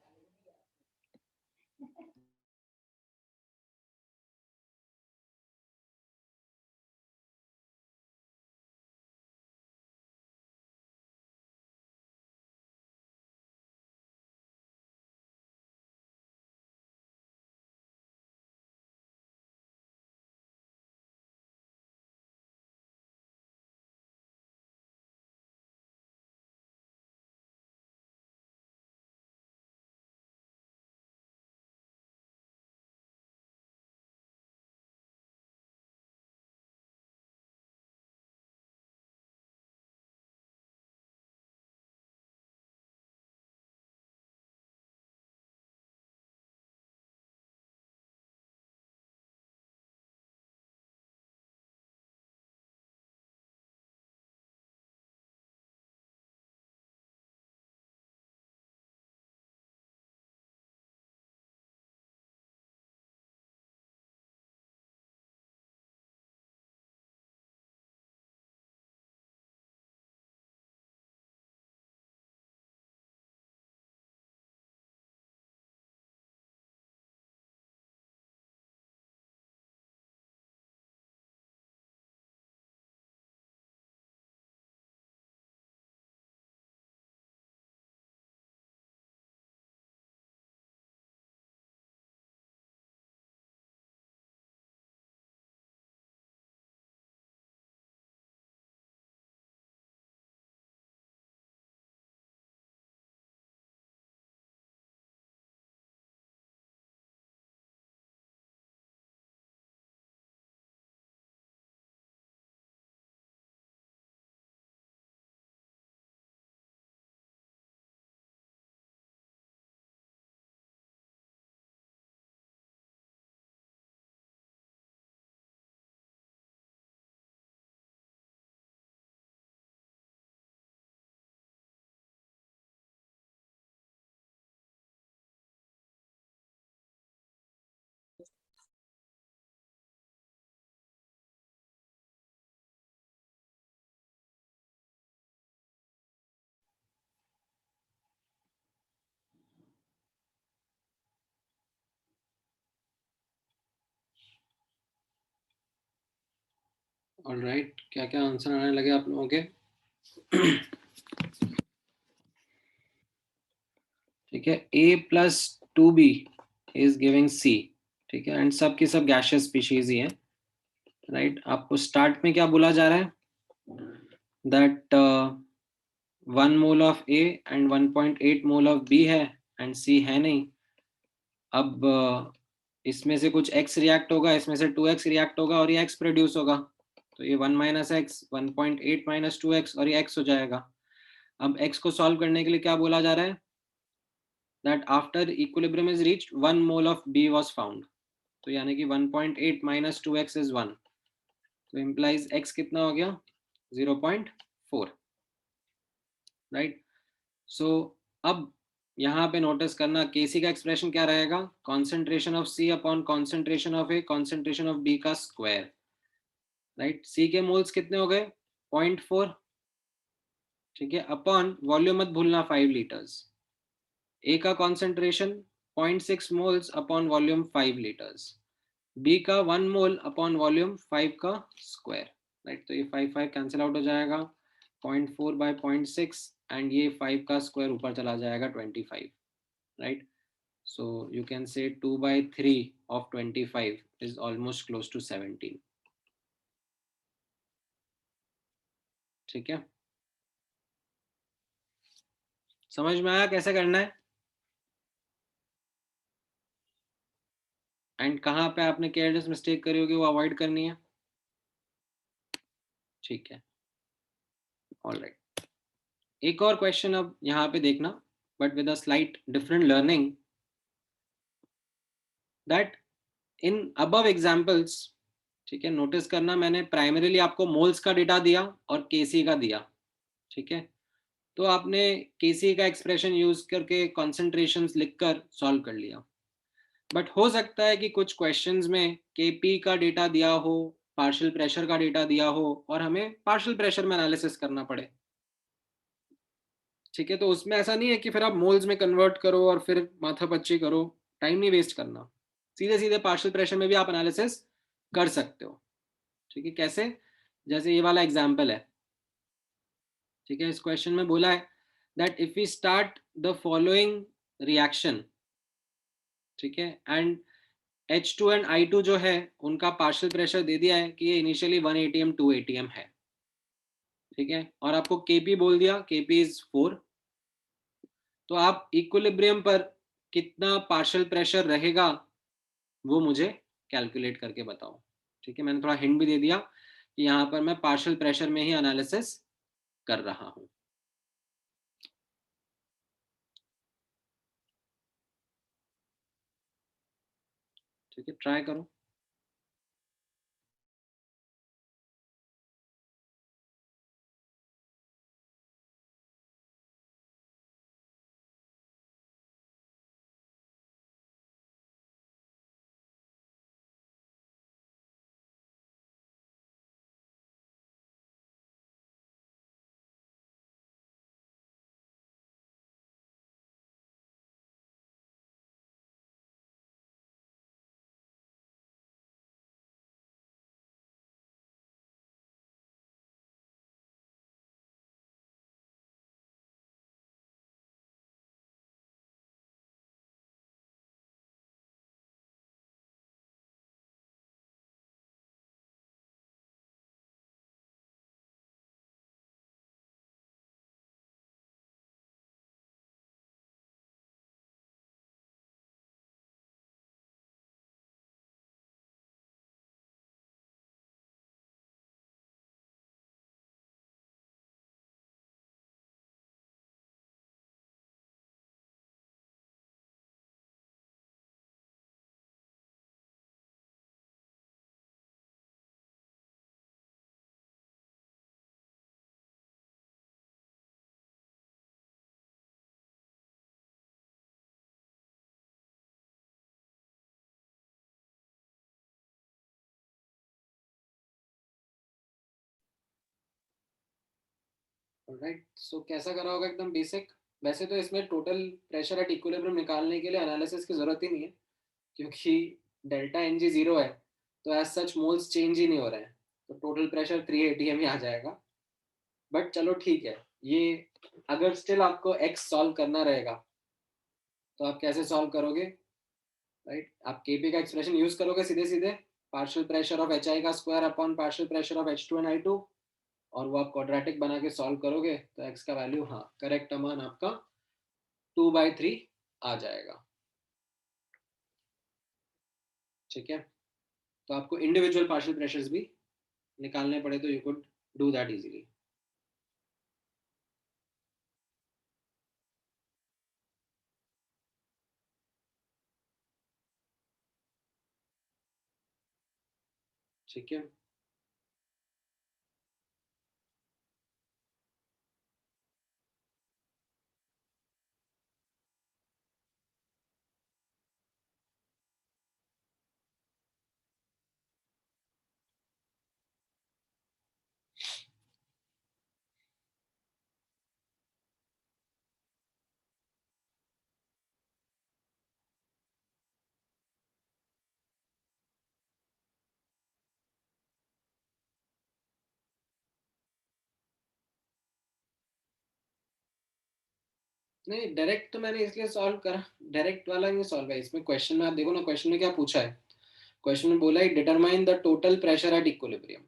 ऑलराइट, क्या क्या आंसर आने लगे आप लोगों के? ठीक है, A plus 2B is giving C। ठीक है, एंड सब की सब गैशियस स्पीशीज ही है। राइट, आपको स्टार्ट में क्या बोला जा रहा है? That 1 mole of A and 1.8 mole of B है, एंड C है नहीं। अब इसमें से कुछ x रिएक्ट होगा, इसमें से 2x रिएक्ट होगा और ये x प्रोड्यूस होगा। तो ये 1 माइनस एक्स, 1.8 माइनस 2x और ये x हो जाएगा। अब x को सॉल्व करने के लिए क्या बोला जा रहा है? That after equilibrium is reached, 1 mole of B was found. तो यानी कि 1.8 माइनस 2x इज 1, तो इम्प्लाइज x कितना हो गया 0.4, राइट। सो अब यहाँ पे नोटिस करना केसी का एक्सप्रेशन क्या रहेगा, concentration of C upon concentration of A concentration of B का स्क्वायर, राइट। सी के मोल्स कितने हो गए 0.4, ठीक है, अपॉन वॉल्यूम मत भूलना 5 लीटर्स, ए का concentration 0.6 moles upon volume 5 litres, B का 1 मोल अपॉन वॉल्यूम 5 का स्क्वायर, राइट। तो ये 5 कैंसिल आउट हो जाएगा, 0.4 बाय 0.6 एंड ये 5 का स्क्वायर ऊपर चला जाएगा 25, right. So you can say 2 by 3 of 25 is almost close to 17. ठीक है, समझ में आया कैसे करना है एंड कहाँ पे आपने केयरलेस मिस्टेक करी होगी वो अवॉइड करनी है, ठीक है, ऑलराइट। एक और क्वेश्चन अब यहाँ पे देखना, but with a slight different learning, that in above examples, ठीक है, नोटिस करना मैंने प्राइमरीली आपको मोल्स का डेटा दिया और केसी का दिया, ठीक है। तो आपने केसी का एक्सप्रेशन यूज करके कॉन्सेंट्रेशंस लिखकर सॉल्व कर लिया, बट हो सकता है कि कुछ क्वेश्चंस में केपी का डेटा दिया हो, पार्शियल प्रेशर का डेटा दिया हो और हमें पार्शियल प्रेशर में एनालिसिस करना पड़े, ठीक है। तो उसमें ऐसा नहीं है कि फिर आप मोल्स में कन्वर्ट करो और फिर माथापच्ची करो, टाइम नहीं वेस्ट करना, सीधे सीधे पार्शियल प्रेशर में भी आप एनालिसिस कर सकते हो, ठीक है। कैसे, जैसे ये वाला एग्जाम्पल है, ठीक है, इस क्वेश्चन में बोला है that if we start the following reaction, ठीक है, एंड H2 एंड I2 जो है उनका पार्शियल प्रेशर दे दिया है कि ये इनिशियली 1 atm 2 atm है, ठीक है, और आपको Kp बोल दिया, Kp इज 4, तो आप इक्विलिब्रियम पर कितना पार्शियल प्रेशर रहेगा वो मुझे कैलकुलेट करके बताओ, ठीक है। मैंने थोड़ा हिंट भी दे दिया कि यहाँ पर मैं पार्शियल प्रेशर में ही एनालिसिस कर रहा हूँ, ठीक है, ट्राई करो। राइट, सो कैसा करा होगा एकदम बेसिक। वैसे तो इसमें टोटल प्रेशर एट इक्विलिब्रियम निकालने के लिए एनालिसिस की जरूरत ही नहीं है, क्योंकि डेल्टा एन जी जीरो है, तो एज सच मोल्स चेंज ही नहीं हो रहे हैं, तो टोटल प्रेशर 3 atm ही आ जाएगा। बट चलो ठीक है, ये अगर स्टिल आपको एक्स सॉल्व करना रहेगा तो आप कैसे सॉल्व करोगे, राइट। आप केपी का एक्सप्रेशन यूज करोगे सीधे सीधे, partial pressure of H I का square upon partial pressure of H2 and I2, और वो आप क्वाड्रेटिक बना के सॉल्व करोगे तो एक्स का वैल्यू, हाँ, करेक्ट मान आपका 2/3 आ जाएगा, ठीक है। तो आपको इंडिविजुअल पार्शियल प्रेशर्स भी निकालने पड़े तो you could do that easily. ठीक है। नहीं, डायरेक्ट तो मैंने इसलिए सॉल्व करा, डायरेक्ट वाला नहीं सॉल्व है इसमें। क्वेश्चन में आप देखो ना, क्वेश्चन में क्या पूछा है। क्वेश्चन में बोला है determine the total pressure at equilibrium.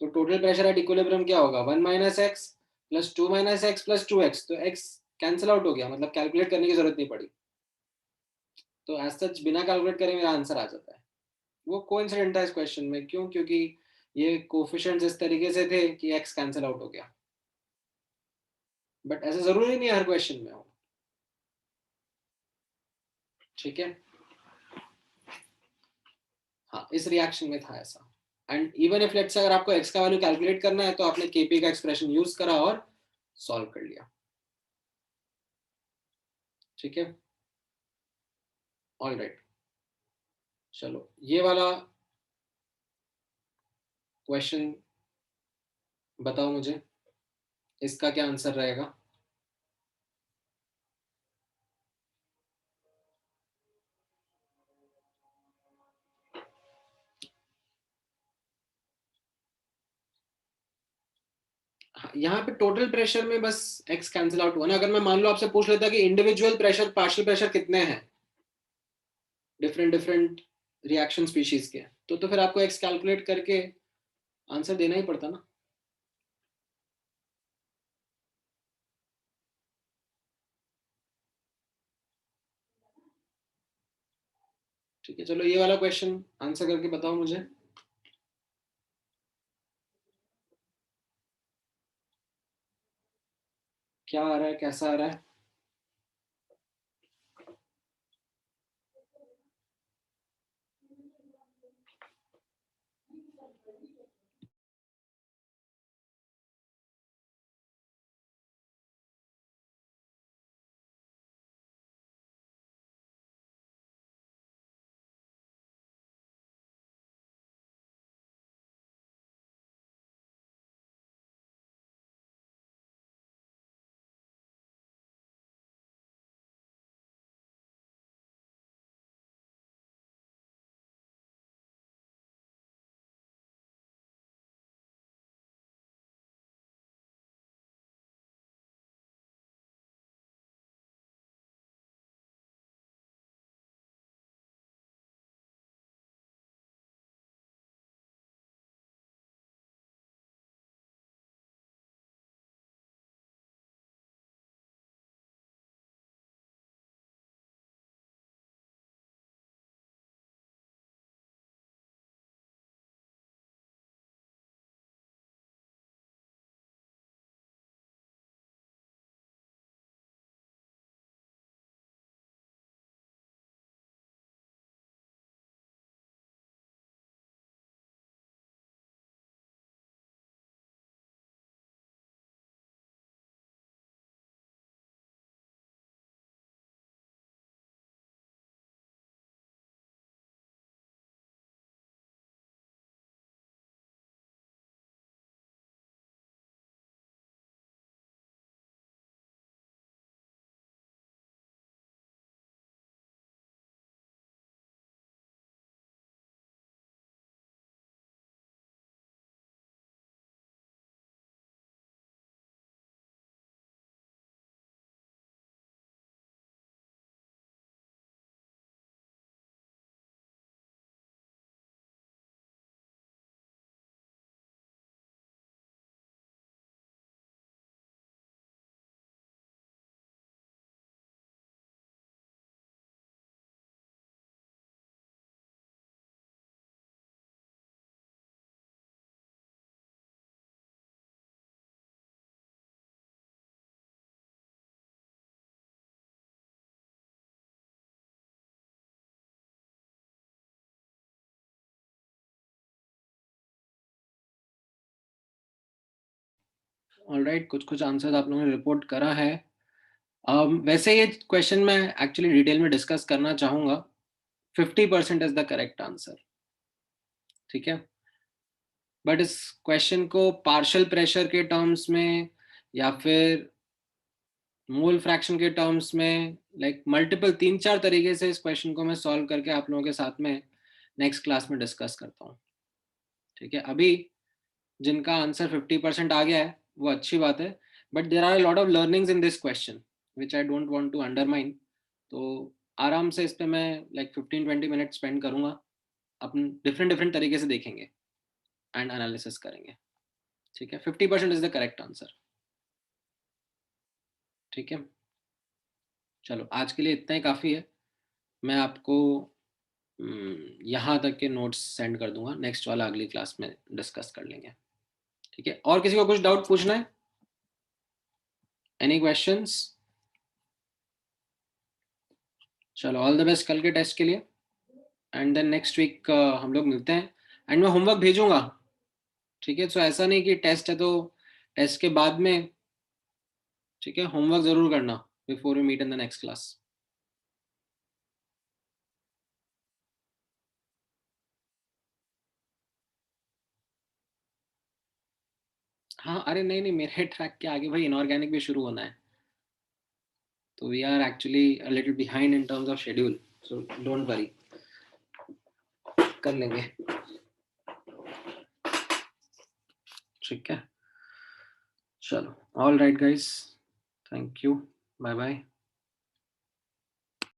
तो टोटल प्रेशर एट इक्विलिब्रियम क्या होगा, 1 - x plus 2 - x plus 2x। तो x कैंसिल आउट हो गया, मतलब कैलकुलेट करने की जरूरत नहीं पड़ी। तो एज सच बिना कैलकुलेट करे मेरा आंसर आ जाता है। वो कोइंसिडेंट था इस क्वेश्चन में, क्यों? क्योंकि ये कोफिशिएंट्स इस तरीके से थे कि x कैंसिल आउट हो गया। बट ऐसा जरूरी नहीं है हर क्वेश्चन में हो। ठीक है। हाँ, इस रिएक्शन में था ऐसा। एंड इवन इफ लेट्स, अगर आपको x का वैल्यू कैलकुलेट करना है तो आपने kp का एक्सप्रेशन यूज करा और सॉल्व कर लिया। ठीक है, ऑल राइट। चलो ये वाला क्वेश्चन बताओ मुझे, इसका क्या आंसर रहेगा। हाँ, यहाँ पे टोटल प्रेशर में बस x कैंसिल आउट हुआ ना। अगर मैं मान लो आपसे पूछ लेता कि इंडिविजुअल प्रेशर, पार्शियल प्रेशर कितने हैं डिफरेंट डिफरेंट रिएक्शन स्पीशीज के, तो फिर आपको x कैलकुलेट करके आंसर देना ही पड़ता ना। ठीक है, चलो ये वाला क्वेश्चन आंसर करके बताओ मुझे। क्या आ रहा है, कैसा आ रहा है? ऑलराइट, कुछ कुछ आंसर्स आप लोगों ने रिपोर्ट करा है। वैसे ये क्वेश्चन मैं एक्चुअली डिटेल में डिस्कस करना चाहूंगा। 50% इज द करेक्ट आंसर, ठीक है। बट इस क्वेश्चन को पार्शियल प्रेशर के टर्म्स में या फिर मोल फ्रैक्शन के टर्म्स में, लाइक मल्टीपल 3-4 तरीके से इस क्वेश्चन को मैं सॉल्व करके आप लोगों के साथ में नेक्स्ट क्लास में डिस्कस करता हूँ, ठीक है। अभी जिनका आंसर 50% आ गया है वो अच्छी बात है, but there are lot of learnings in this question which I don't want to undermine. तो आराम से इस पे मैं लाइक 15-20 मिनट स्पेंड करूंगा, अपन डिफरेंट डिफरेंट तरीके से देखेंगे एंड एनालिसिस करेंगे, ठीक है। 50% इज द करेक्ट आंसर, ठीक है। चलो आज के लिए इतना ही काफ़ी है। मैं आपको यहाँ तक के नोट्स सेंड कर दूंगा, नेक्स्ट वाला अगली क्लास में डिस्कस कर लेंगे, ठीक है। और किसी को कुछ डाउट पूछना है? Any questions? चलो ऑल द बेस्ट कल के टेस्ट के लिए, एंड देन नेक्स्ट वीक हम लोग मिलते हैं। एंड मैं होमवर्क भेजूंगा, ठीक है। सो ऐसा नहीं कि टेस्ट है तो टेस्ट के बाद में, ठीक है, होमवर्क जरूर करना before we meet in the next class. हाँ, अरे नहीं नहीं, मेरे ट्रैक के आगे भाई इनऑर्गेनिक भी शुरू होना है, तो we are actually a little behind in terms of schedule, so don't worry, कर लेंगे, ठीक है। चलो all right guys, thank you, bye bye.